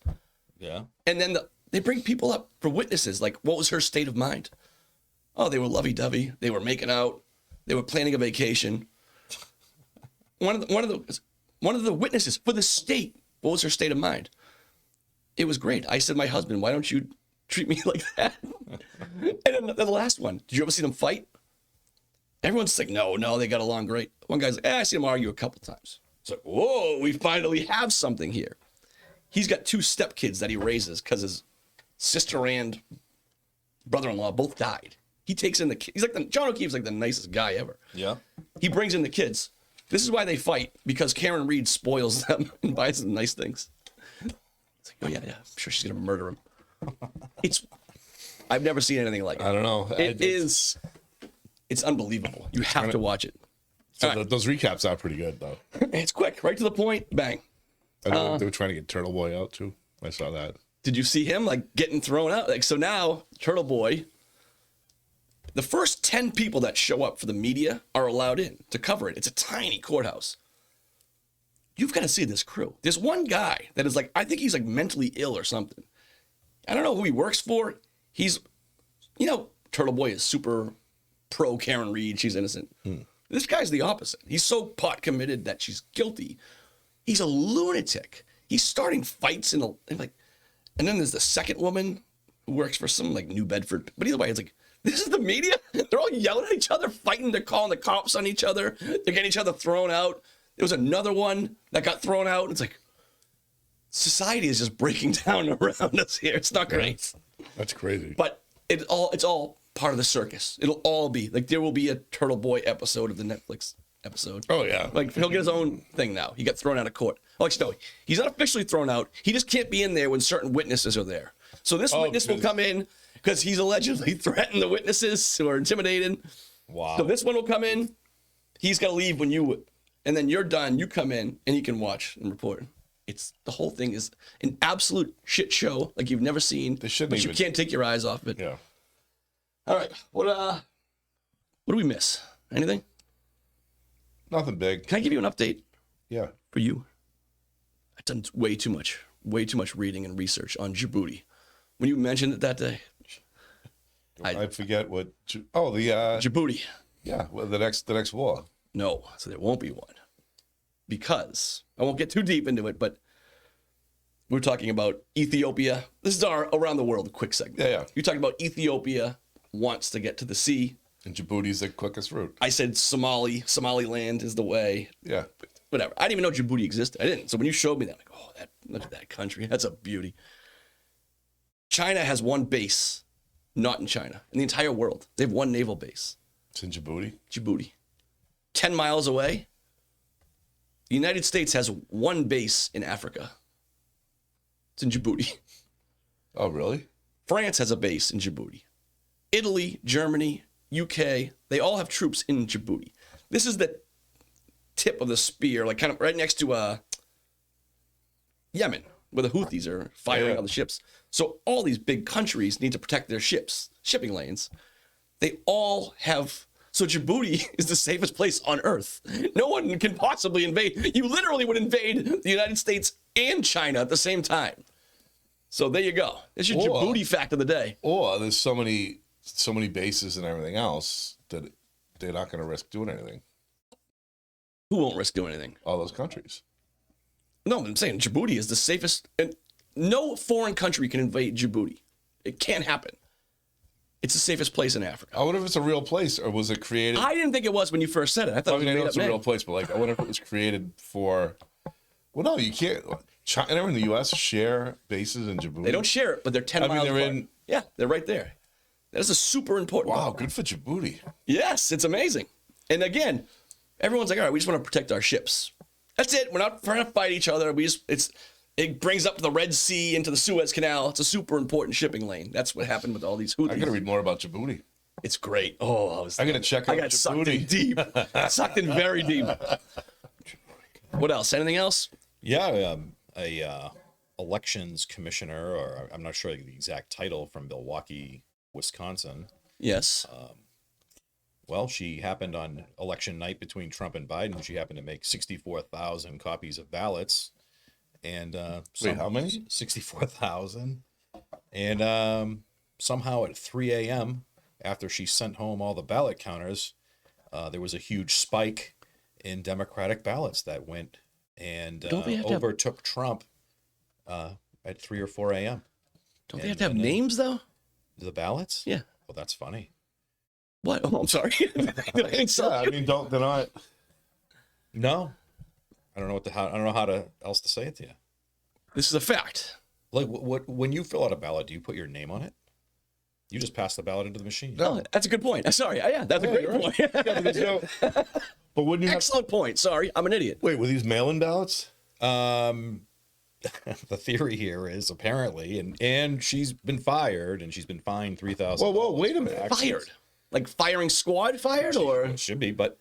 Yeah. And then they bring people up for witnesses. Like, what was her state of mind? Oh, they were lovey-dovey. They were making out. They were planning a vacation. One of the witnesses for the state, what was her state of mind? It was great. I said, my husband, why don't you treat me like that? And then the last one, did you ever see them fight? Everyone's like, no, they got along great. One guy's like, I see them argue a couple times. It's like, whoa, we finally have something here. He's got 2 stepkids that he raises because his sister and brother-in-law both died. He takes in the kids. He's like John O'Keefe's like the nicest guy ever. Yeah. He brings in the kids. This is why they fight, because Karen Reed spoils them and buys them nice things. It's like, oh yeah, I'm sure she's gonna murder him. I've never seen anything like it. I don't know. It's unbelievable. You have to watch it. So those recaps are pretty good, though. It's quick, right to the point, bang. I know they were trying to get Turtle Boy out, too. I saw that. Did you see him, like, getting thrown out? Like, so now, Turtle Boy, the first 10 people that show up for the media are allowed in to cover it. It's a tiny courthouse. You've got to see this crew. There's one guy that is like, I think he's like mentally ill or something. I don't know who he works for. He's, Turtle Boy is super pro Karen Reed. She's innocent. This guy's the opposite. He's so pot committed that she's guilty. He's a lunatic. He's starting fights and then there's the second woman who works for some like New Bedford. But either way, it's like, this is the media. They're all yelling at each other, fighting. They're calling the cops on each other. They're getting each other thrown out. There was another one that got thrown out. It's like, society is just breaking down around us here. It's not great. That's crazy. But it's all part of the circus. It'll all be like, there will be a Turtle Boy episode of the Netflix episode. Oh, yeah. Like, he'll get his own thing now. He got thrown out of court. Oh, actually, no, he's not officially thrown out. He just can't be in there when certain witnesses are there. So this witness will come in because he's allegedly threatened the witnesses who are intimidated. Wow. So this one will come in. He's got to leave when and then you're done. You come in and he can watch and report. The whole thing is an absolute shit show like you've never seen. They shouldn't but even. You can't take your eyes off of it. Yeah. All right. What do we miss? Anything? Nothing big. Can I give you an update Yeah. for you? I've done way too much reading and research on Djibouti. When you mentioned it that day, I forget what. The Djibouti. yeah. Well, the next war. No, so there won't be one. Because I won't get too deep into it, but we're talking about Ethiopia. This is our around the world quick segment. Yeah. You're talking about Ethiopia wants to get to the sea. And Djibouti's the quickest route. I said Somaliland is the way. Yeah. Whatever. I didn't even know Djibouti existed. I didn't. So when you showed me that, I'm like, oh, look at that country. That's a beauty. China has one base, not in China, in the entire world. They have one naval base. It's in Djibouti. Djibouti. 10 miles away. The United States has one base in Africa. It's in Djibouti. Oh, really? France has a base in Djibouti. Italy, Germany, UK, they all have troops in Djibouti. This is the tip of the spear, like kind of right next to Yemen, where the Houthis are firing on the ships. So all these big countries need to protect their ships, shipping lanes. They all have. So Djibouti is the safest place on earth. No one can possibly invade. You literally would invade the United States and China at the same time. So there you go. It's your Djibouti fact of the day. Or there's so many bases and everything else that they're not going to risk doing anything. Who won't risk doing anything? All those countries. No, I'm saying Djibouti is the safest, and no foreign country can invade Djibouti. It can't happen. It's the safest place in Africa. I wonder if it's a real place, or was it created? I didn't think it was when you first said it. I thought I mean, I it know was it's a a made real up name. place, but like, I wonder if it was created for. Well, no, you can't. China and the U.S. share bases in Djibouti. They don't share it, but they're 10 miles they're apart. in. Yeah, they're right there. That is a super important. Wow, good for Djibouti. Yes, it's amazing. And again, everyone's like, all right, we just want to protect our ships. That's it. We're not trying to fight each other. It brings up the Red Sea into the Suez Canal. It's a super important shipping lane. That's what happened with all these Houthis. I got to read more about Djibouti. It's great. Oh, I got to check out I got sucked in Djibouti. deep. Sucked in very deep. What else? Anything else? Yeah, a elections commissioner, or I'm not sure the exact title, from Milwaukee, Wisconsin. Yes. Well, she happened on election night between Trump and Biden. She happened to make 64,000 copies of ballots. And Wait, how many? 64,000. And somehow at 3 a.m., after she sent home all the ballot counters, there was a huge spike in Democratic ballots that went and Don't they have to overtook Trump at 3 or 4 a.m. Don't they have to have names, though? The ballots? Yeah. Well, that's funny. What? Oh, I'm sorry. Did I insult Yeah, I you? mean, they're not. No, I don't know I don't know how else to say it to you. This is a fact. Like, when you fill out a ballot, do you put your name on it? You just pass the ballot into the machine. Oh, that's a good point. Sorry. Yeah, that's a great you're point. Yeah, because, you know, but wouldn't you have? Excellent point. Sorry, I'm an idiot. Wait, were these mail-in ballots? The theory here is apparently, and she's been fired, and she's been fined $3,000. Whoa, wait a minute. Fired. Like firing squad fired, or It should be, but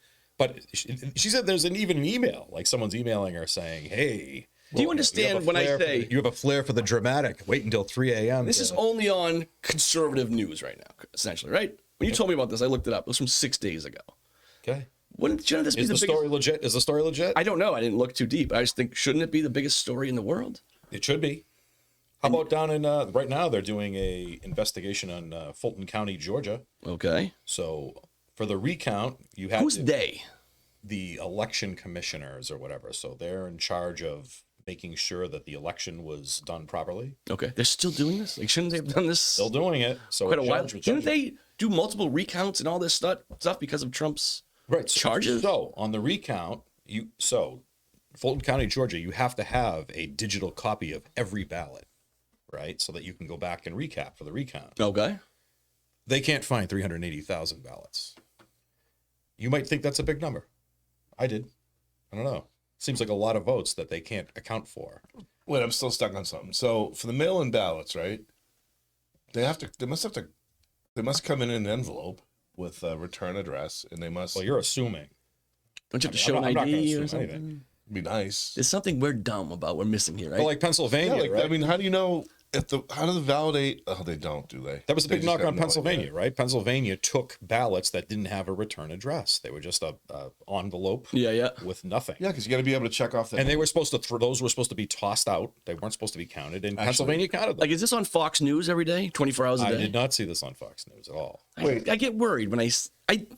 she said there's even an email, like someone's emailing her saying, "Hey, do you understand when I say you have a flair for the dramatic? Wait until 3 a.m." this is only on conservative news right now, essentially, right? When you told me about this, I looked it up. It was from 6 days ago. Okay. Shouldn't this be Is the the biggest? story legit? Is the story legit? I don't know. I didn't look too deep. I just think, shouldn't it be the biggest story in the world? It should be. How about down in right now? They're doing a investigation on Fulton County, Georgia. Okay. So for the recount, you have Who's they? the election commissioners or whatever. So they're in charge of making sure that the election was done properly. Okay. They're still doing this? Like, shouldn't they have done this Still doing it. So quite a while? judge- Didn't they do multiple recounts and all this stuff because of Trump's right charges? So on the recount, Fulton County, Georgia, you have to have a digital copy of every ballot, right? So that you can go back and recap for the recount. Okay. They can't find 380,000 ballots. You might think that's a big number. I did. I don't know. Seems like a lot of votes that they can't account for. Wait, I'm still stuck on something. So for the mail-in ballots, right? They must come in an envelope with a return address, and they must Well, you're assuming. Don't you have to show I'm an not gonna ID or assume something? anything. be nice. There's something we're dumb about. We're missing here, right? Well, like Pennsylvania, Yeah, like right? I mean, how do you know? how do they validate? Oh, they don't, do they? That was the They big just knock have on no Pennsylvania, idea. right? Pennsylvania took ballots that didn't have a return address. They were just a envelope Yeah. with nothing. Yeah, because you got to be able to check off that. And they were supposed to those were supposed to be tossed out. They weren't supposed to be counted. And Pennsylvania counted them. Like, is this on Fox News every day, 24 hours a I day? did not see this on Fox News at all. I get worried when I'm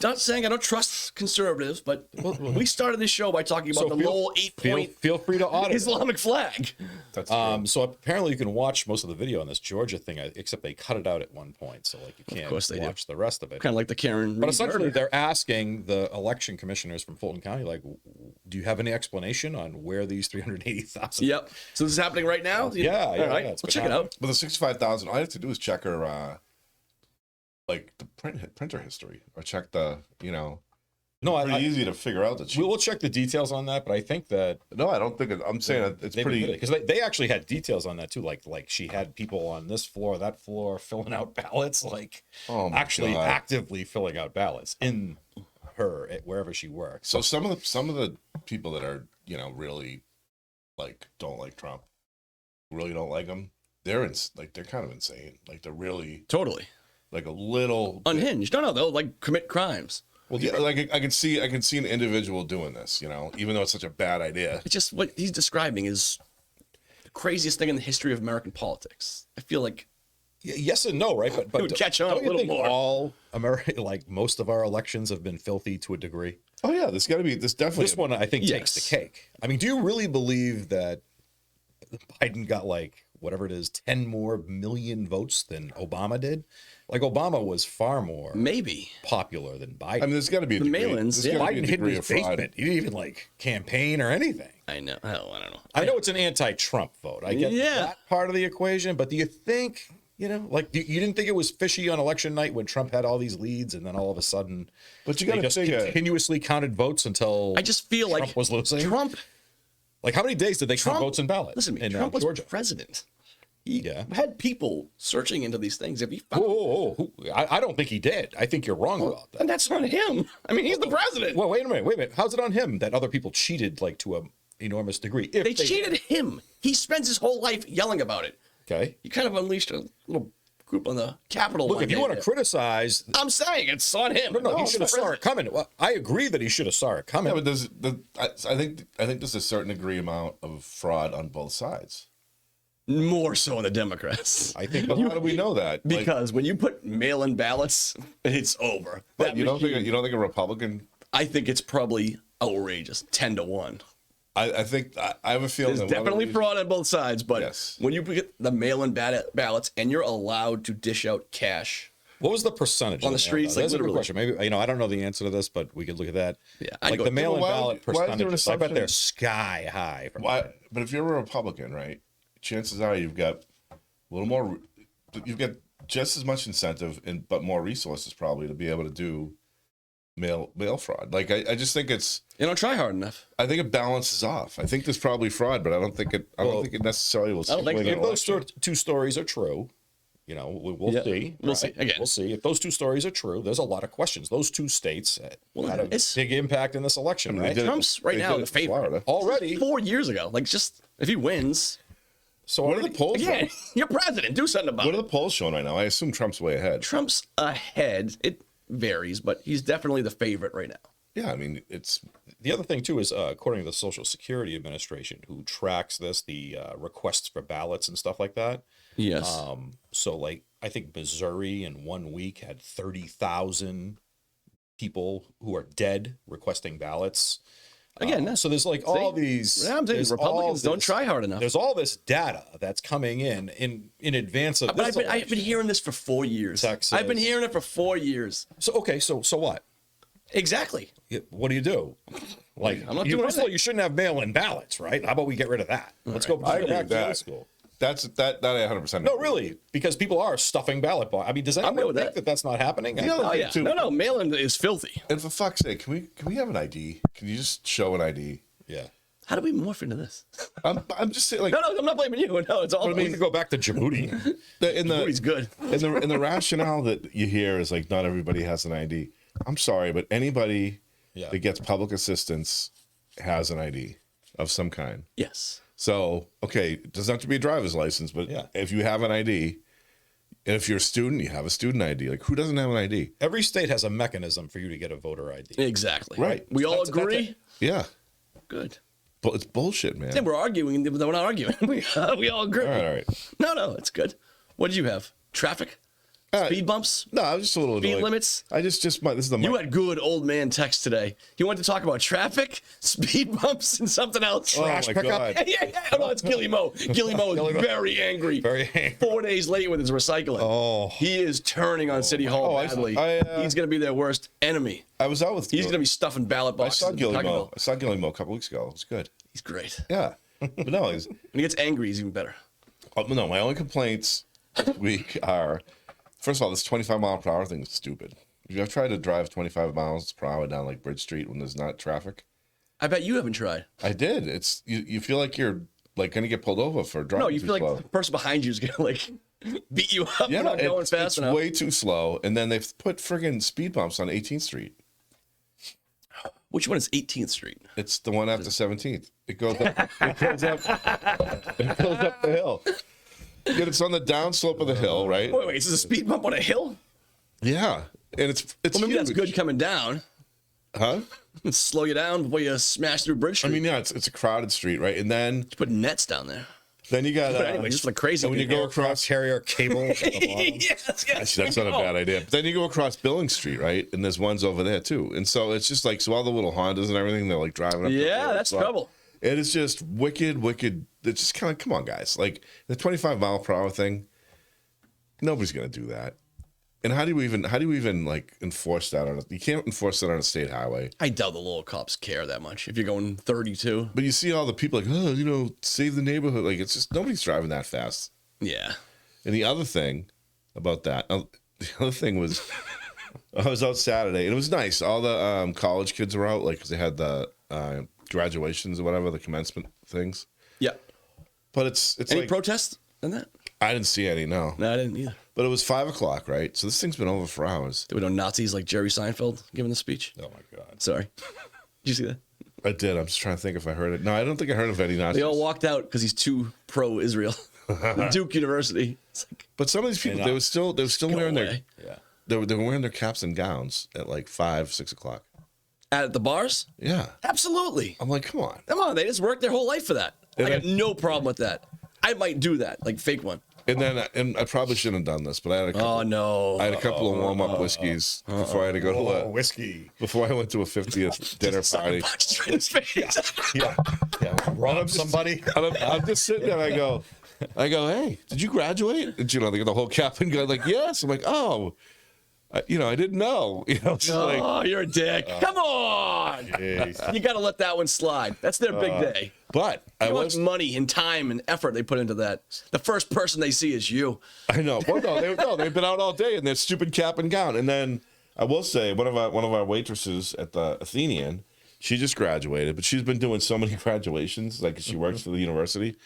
not saying I don't trust conservatives, but we started this show by talking about the Lowell 8-point feel free to audit it. Islamic flag. That's true. So apparently you can watch most of the video on this Georgia thing, except they cut it out at one point, so like you can't course they do. watch the rest of it. Kind of like the Karen. But Reed essentially, murder. they're asking the election commissioners from Fulton County, like, do you have any explanation on where these 380,000? Yep. So this is happening right now. Yeah, All yeah, right. yeah, it's Well, been check it out. But the 65,000, all I have to do is check her, like the printer history, or check the, No, pretty easy to figure out that she. we'll check the details on that, but I think that No, I don't think I'm saying that it's pretty. because they actually had details on that too, like she had people on this floor, that floor filling out ballots, like Oh my actually God. actively filling out ballots in wherever she works. So some of the people that are really like don't like Trump, really don't like him. They're they're kind of insane. Like they're really Totally like a little unhinged. No, they'll like commit crimes. Well, yeah, like I can see an individual doing this, even though it's such a bad idea. It's just what he's describing is the craziest thing in the history of American politics. I feel like Yes and no, right? But It would catch on don't a you little think more. all America, like most of our elections, have been filthy to a degree. Oh yeah, this definitely. This one, I think, takes the Yes. cake. I mean, do you really believe that Biden got like whatever it is, 10 more million votes than Obama did? Like Obama was far more maybe popular than Biden. I mean, there's got to be a The degree. mail-ins, There's yeah. gotta be a Biden hid in degree his of fraud. basement. He didn't even like campaign or anything. I know. Hell, I don't know. I know it's an anti-Trump vote. I get Yeah. that part of the equation, but do you think, like you didn't think it was fishy on election night when Trump had all these leads and then all of a sudden But you they got to just think. continuously counted votes until I just feel Trump like was losing? Trump. Like how many days did they count votes in ballots? Listen to me. in Trump was Georgia? president. He Yeah. had people searching into these things. If he found, Whoa. I don't think he did. I think you're wrong about that. and that's on him. I mean, he's the president. Well, wait a minute. How's it on him that other people cheated like to an enormous degree? If They cheated him. He spends his whole life yelling about it. Okay. He kind of unleashed a little group on the Capitol. Look, one if you day want to there. criticize, I'm saying it's on him. no, he he's should the have saw it coming. Well, I agree that he should have saw it coming. Yeah, but I think there's a certain degree amount of fraud on both sides. More so in the Democrats. I think But how do we know that? Like, Because when you put mail-in ballots, it's over. That you don't machine- think a Republican? I think it's probably outrageous, 10-1. I think I have a feeling There's that one of the definitely reasons- fraud on both sides, but Yes. when you get the mail-in ballots and you're allowed to dish out cash, What was the percentage On of the streets, like, That's a good literally. question. Maybe I don't know the answer to this, but we could look at that. Yeah, I'd like go- the mail-in Why- ballot why is there an percentages. I bet assumption- they're sky high. Why? But if you're a Republican, right? Chances are you've got a little more. You've got just as much incentive but more resources probably to be able to do mail fraud. Like I just think it's. you don't try hard enough. I think it balances off. I think there's probably fraud, but I don't think it. I don't think it necessarily will. I don't think swing so. an If those election. two stories are true, we'll Yeah, see. we'll see. Again. We'll see. If those two stories are true, there's a lot of questions. Those two states had a it's- big impact in this election, They right? did it- Trump's right they now did the it in favorite. Florida. Already. 4 years ago, like just if he wins, So What are already- the polls? again, you're president. Do something about What are it. the polls showing right now? I assume Trump's way ahead. Trump's ahead. It varies, but he's definitely the favorite right now. Yeah, I mean it's. The other thing too is, according to the Social Security Administration, who tracks this, the requests for ballots and stuff like that. Yes. So like I think Missouri in 1 week had 30,000 people who are dead requesting ballots. Again, So there's like all these. Yeah, I'm saying there's all Republicans don't this- try hard enough. There's all this data that's coming in advance of. But this I've been election. hearing this for 4 years. Texas. I've been hearing it for 4 years. So okay, so what? Exactly. What do you do? Like, I'm not doing first of all, anything. you shouldn't have mail-in ballots, right? How about we get rid of that? Let's go I agree back with to old that. school. That I 100%. No, really, because people are stuffing ballot boxes. I mean, does good anyone with think that. that's not happening? Yeah. Oh yeah. too. No, mail-in is filthy. And for fuck's sake, can we have an ID? Can you just show an ID? Yeah. How do we morph into this? I'm just saying, like, No, I'm not blaming you. No, it's all. We can go back to Djibouti. He's good. in the rationale that you hear is like not everybody has an ID. I'm sorry, but anybody Yeah. that gets public assistance has an ID of some kind. Yes. So, okay, it doesn't have to be a driver's license, but Yeah. if you have an ID, and if you're a student, you have a student ID. Like, who doesn't have an ID? Every state has a mechanism for you to get a voter ID. Exactly. Right. We all That's agree? it. Yeah. Good. But it's bullshit, man. Then we're arguing. We're not arguing. We all agree. All right. No, it's good. What did you have? Traffic? Speed bumps? No, I was just a little Speed annoyed. limits? This is the You had good old man text today. He wanted to talk about traffic, speed bumps, and something else. Oh, Trash my pickup? God. Yeah. Oh, no, it's Gilly Mo. Gilly Mo is very angry. Very angry. 4 days late with his recycling. Oh. He is turning on City Hall badly. He's going to be their worst enemy. I was out with. He's going to be stuffing ballot I boxes. saw in Gilly Mo. Tuckerville. I saw Gilly Mo a couple weeks ago. It was good. He's great. Yeah. But no, When he gets angry, he's even better. no. My only complaints this week are, first of all, this 25-mile-per-hour thing is stupid. If you've tried to drive 25 miles per hour down like Bridge Street when there's not traffic, I bet you haven't tried. I did. It's you feel like you're like gonna get pulled over for driving. No, you too feel like slow. the person behind you is going to like beat you up for not going fast it's enough. way too slow. And then they've put friggin' speed bumps on 18th Street. Which one is 18th Street? It's the one after 17th. It goes up. It goes up. It goes up the hill. Yet it's on the downslope of the hill, right? Wait, is this a speed bump on a hill? Yeah, and it's Well, maybe that's huge. good coming down. huh? Let's slow you down before you smash through Bridge I Street. mean, yeah, it's a crowded street, right? And then Put nets down there. you got But anyway, just like crazy. and when you go across. Carrier cable at the bottom. yes, Actually, that's not a bad idea. But then you go across Billing Street, right? And there's ones over there too. And so it's just like all the little Hondas and everything, they're like driving up. the Yeah, road. that's So trouble. It is just wicked. It's just kind of, come on, guys. Like the 25-mile-per-hour thing, nobody's gonna do that. And how do you even like enforce that you can't enforce that on a state highway. I doubt the little cops care that much if you're going 32. But you see all the people like, oh, save the neighborhood. Like it's just nobody's driving that fast. Yeah. And the other thing about that, the other thing was, I was out Saturday and it was nice. All the college kids were out, like, 'cause they had the graduations or whatever, the commencement things. Yeah. But it's Any like, protests in that? I didn't see any, no. No, I didn't either. But it was 5:00, right? So this thing's been over for hours. There were no Nazis like Jerry Seinfeld giving the speech. Oh my God. Sorry. Did you see that? I did. I'm just trying to think if I heard it. No, I don't think I heard of any Nazis. They all walked out because he's too pro-Israel. Duke University. It's like, But some of these people, they were still go wearing their, away. Yeah. they were wearing their caps and gowns at like 5, 6 o'clock. At the bars? Yeah. Absolutely. I'm like, come on. Come on, they just worked their whole life for that. I got no problem with that. I might do that, like fake one. And then, and I probably shouldn't have done this, but I had a couple, Oh no. I had a couple of warm up whiskeys before I had to go to whiskey. before I went to a 50th dinner party. Punch right in his face. Yeah. Run up somebody. And I'm just sitting there. And I go, hey, did you graduate? And they got the whole cap and go like, yes. I'm like, oh, I didn't know. It's like, Oh, you're a dick. Come on. You got to let that one slide. That's their big day. but I How much was, money and time and effort they put into that. The first person they see is you. I know. Well, no, they've been out all day in their stupid cap and gown. And then I will say, one of our waitresses at the Athenian, she just graduated, but she's been doing so many graduations, like she works for the university.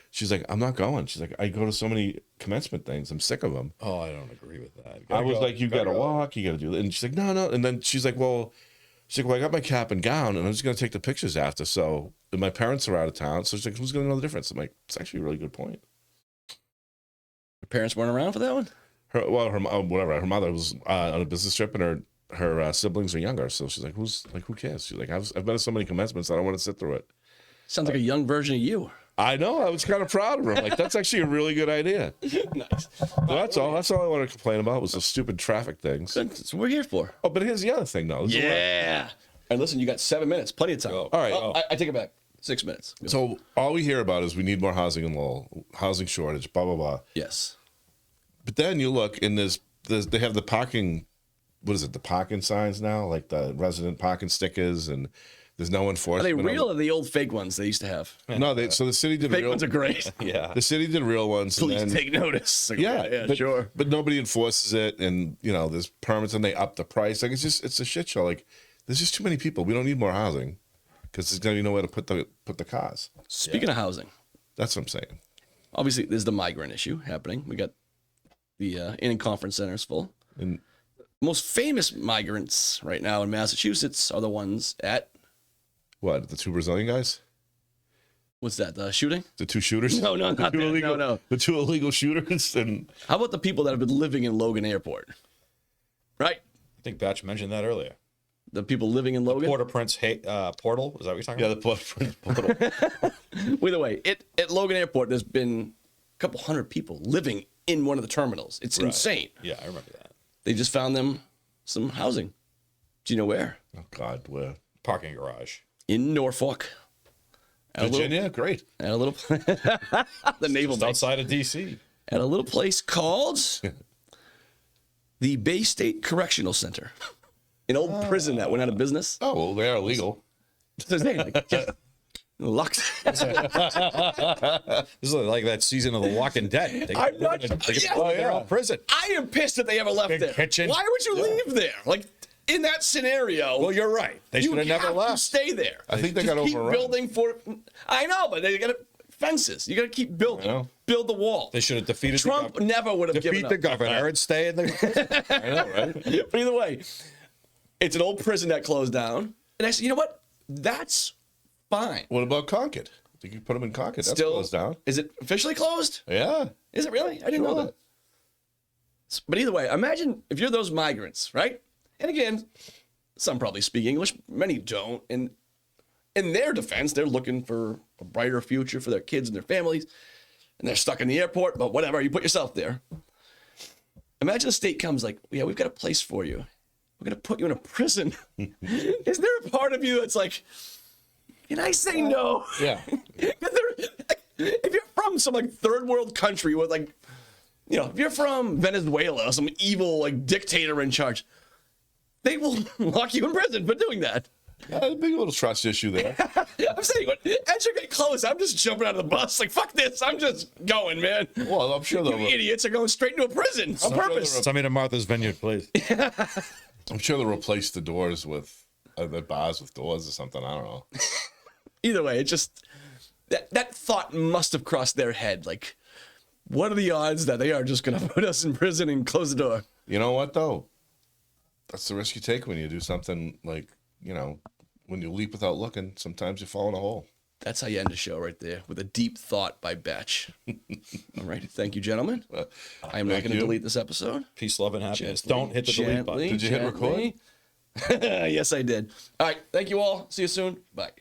She's like, I'm not going. She's like, I go to so many commencement things. I'm sick of them. Oh, I don't agree with that. I was like, you gotta walk, you gotta do that. And she's like, no. And then she's like, I got my cap and gown, and I'm just gonna take the pictures after. So and my parents are out of town, so she's like, who's gonna know the difference? I'm like, it's actually a really good point. Your parents weren't around for that one? Her mother was on a business trip, and her siblings are younger. So she's like, who cares? She's like, I've been to so many commencements, I don't want to sit through it. Sounds like a young version of you. I know. I was kind of proud of her. I'm like, that's actually a really good idea. Nice. So that's all. That's all I wanted to complain about was the stupid traffic things. That's what we're here for. Oh, but here's the other thing, though. This is what- Yeah. And listen, you got 7 minutes. Plenty of time. Go. All right. Oh, I take it back. 6 minutes. Go. So all we hear about is we need more housing in Lowell, housing shortage, blah blah blah. Yes. But then you look and they have the parking, what is it? The parking signs now, like the resident parking stickers, and there's no Are enforcement. they real or the old fake ones they used to have? No, so the city did Fake real ones are great. Yeah. The city did real ones. Please and then, take notice. Like, yeah, but, sure. But nobody enforces it, and there's permits, and they up the price. Like it's a shit show. Like there's just too many people. We don't need more housing because there's gonna be nowhere to put the cars. Speaking of housing, That's what I'm saying. obviously there's the migrant issue happening. We got the Inn and Conference Centers full. And Most famous migrants right now in Massachusetts are the ones at what, the two Brazilian guys? What's that? The shooting? The two shooters? No, not that. No. The two illegal shooters. And How about the people that have been living in Logan Airport? Right? I think Batch mentioned that earlier. The people living in Logan? Port-au-Prince portal, is that what you're talking yeah, about? the portal. Either way, at Logan Airport, there's been a couple hundred people living in one of the terminals. It's insane. Yeah, I remember that. They just found them some housing. Do you know where? Oh, God, where? Parking garage. In Norfolk. Virginia? Great. At a little the naval Just base. outside of D.C. At a little place called the Bay State Correctional Center. An old prison that went out of business. Oh, well, they are illegal. So his name, like, just locked. This is like that season of The Walking Dead. I'm not- They get yeah. thrown in their own prison. I am pissed that they ever left Big there. kitchen. Why would you leave there? Like, in that scenario, Well, you're right. They you should have never to left. stay there. I think they Just got keep overrun. building for. I know, but they got fences. You got to keep building. I know. Build the wall. They should have defeated Trump the governor. never would have given Defeat up. the governor and stay in the. I know, right? But either way, it's an old prison that closed down. And I said, you know what? That's fine. What about Concord? I think you put them in Concord. That's Still closed down. Is it officially closed? Yeah. Is it really? I didn't know Sure. that. But either way, imagine if you're those migrants, right? And again, some probably speak English, many don't. And in their defense, they're looking for a brighter future for their kids and their families. And they're stuck in the airport, but whatever, you put yourself there. Imagine the state comes like, yeah, we've got a place for you. We're going to put you in a prison. Is there a part of you that's like, can I say no? Yeah. If you're from some like third world country with like, you know, if you're from Venezuela, some evil like dictator in charge, they will lock you in prison for doing that. A big little trust issue there. I'm saying, as you get close, I'm just jumping out of the bus. Like, fuck this. I'm just going, man. Well, I'm sure You they'll. idiots are going straight into a prison on purpose. Send me to Martha's Vineyard, please. I'm sure they'll replace the doors with the bars with doors or something. I don't know. Either way, it just that thought must have crossed their head. Like, what are the odds that they are just going to put us in prison and close the door? You know what though? That's the risk you take when you do something like, you know, when you leap without looking. Sometimes you fall in a hole. That's how you end a show right there, with a deep thought by Batch. All right. Thank you, gentlemen. I am not Thank going to you. delete this episode. Peace, love, and happiness. Gently, Don't hit the delete button. gently, Did you hit record? gently. Yes, I did. All right. Thank you all. See you soon. Bye.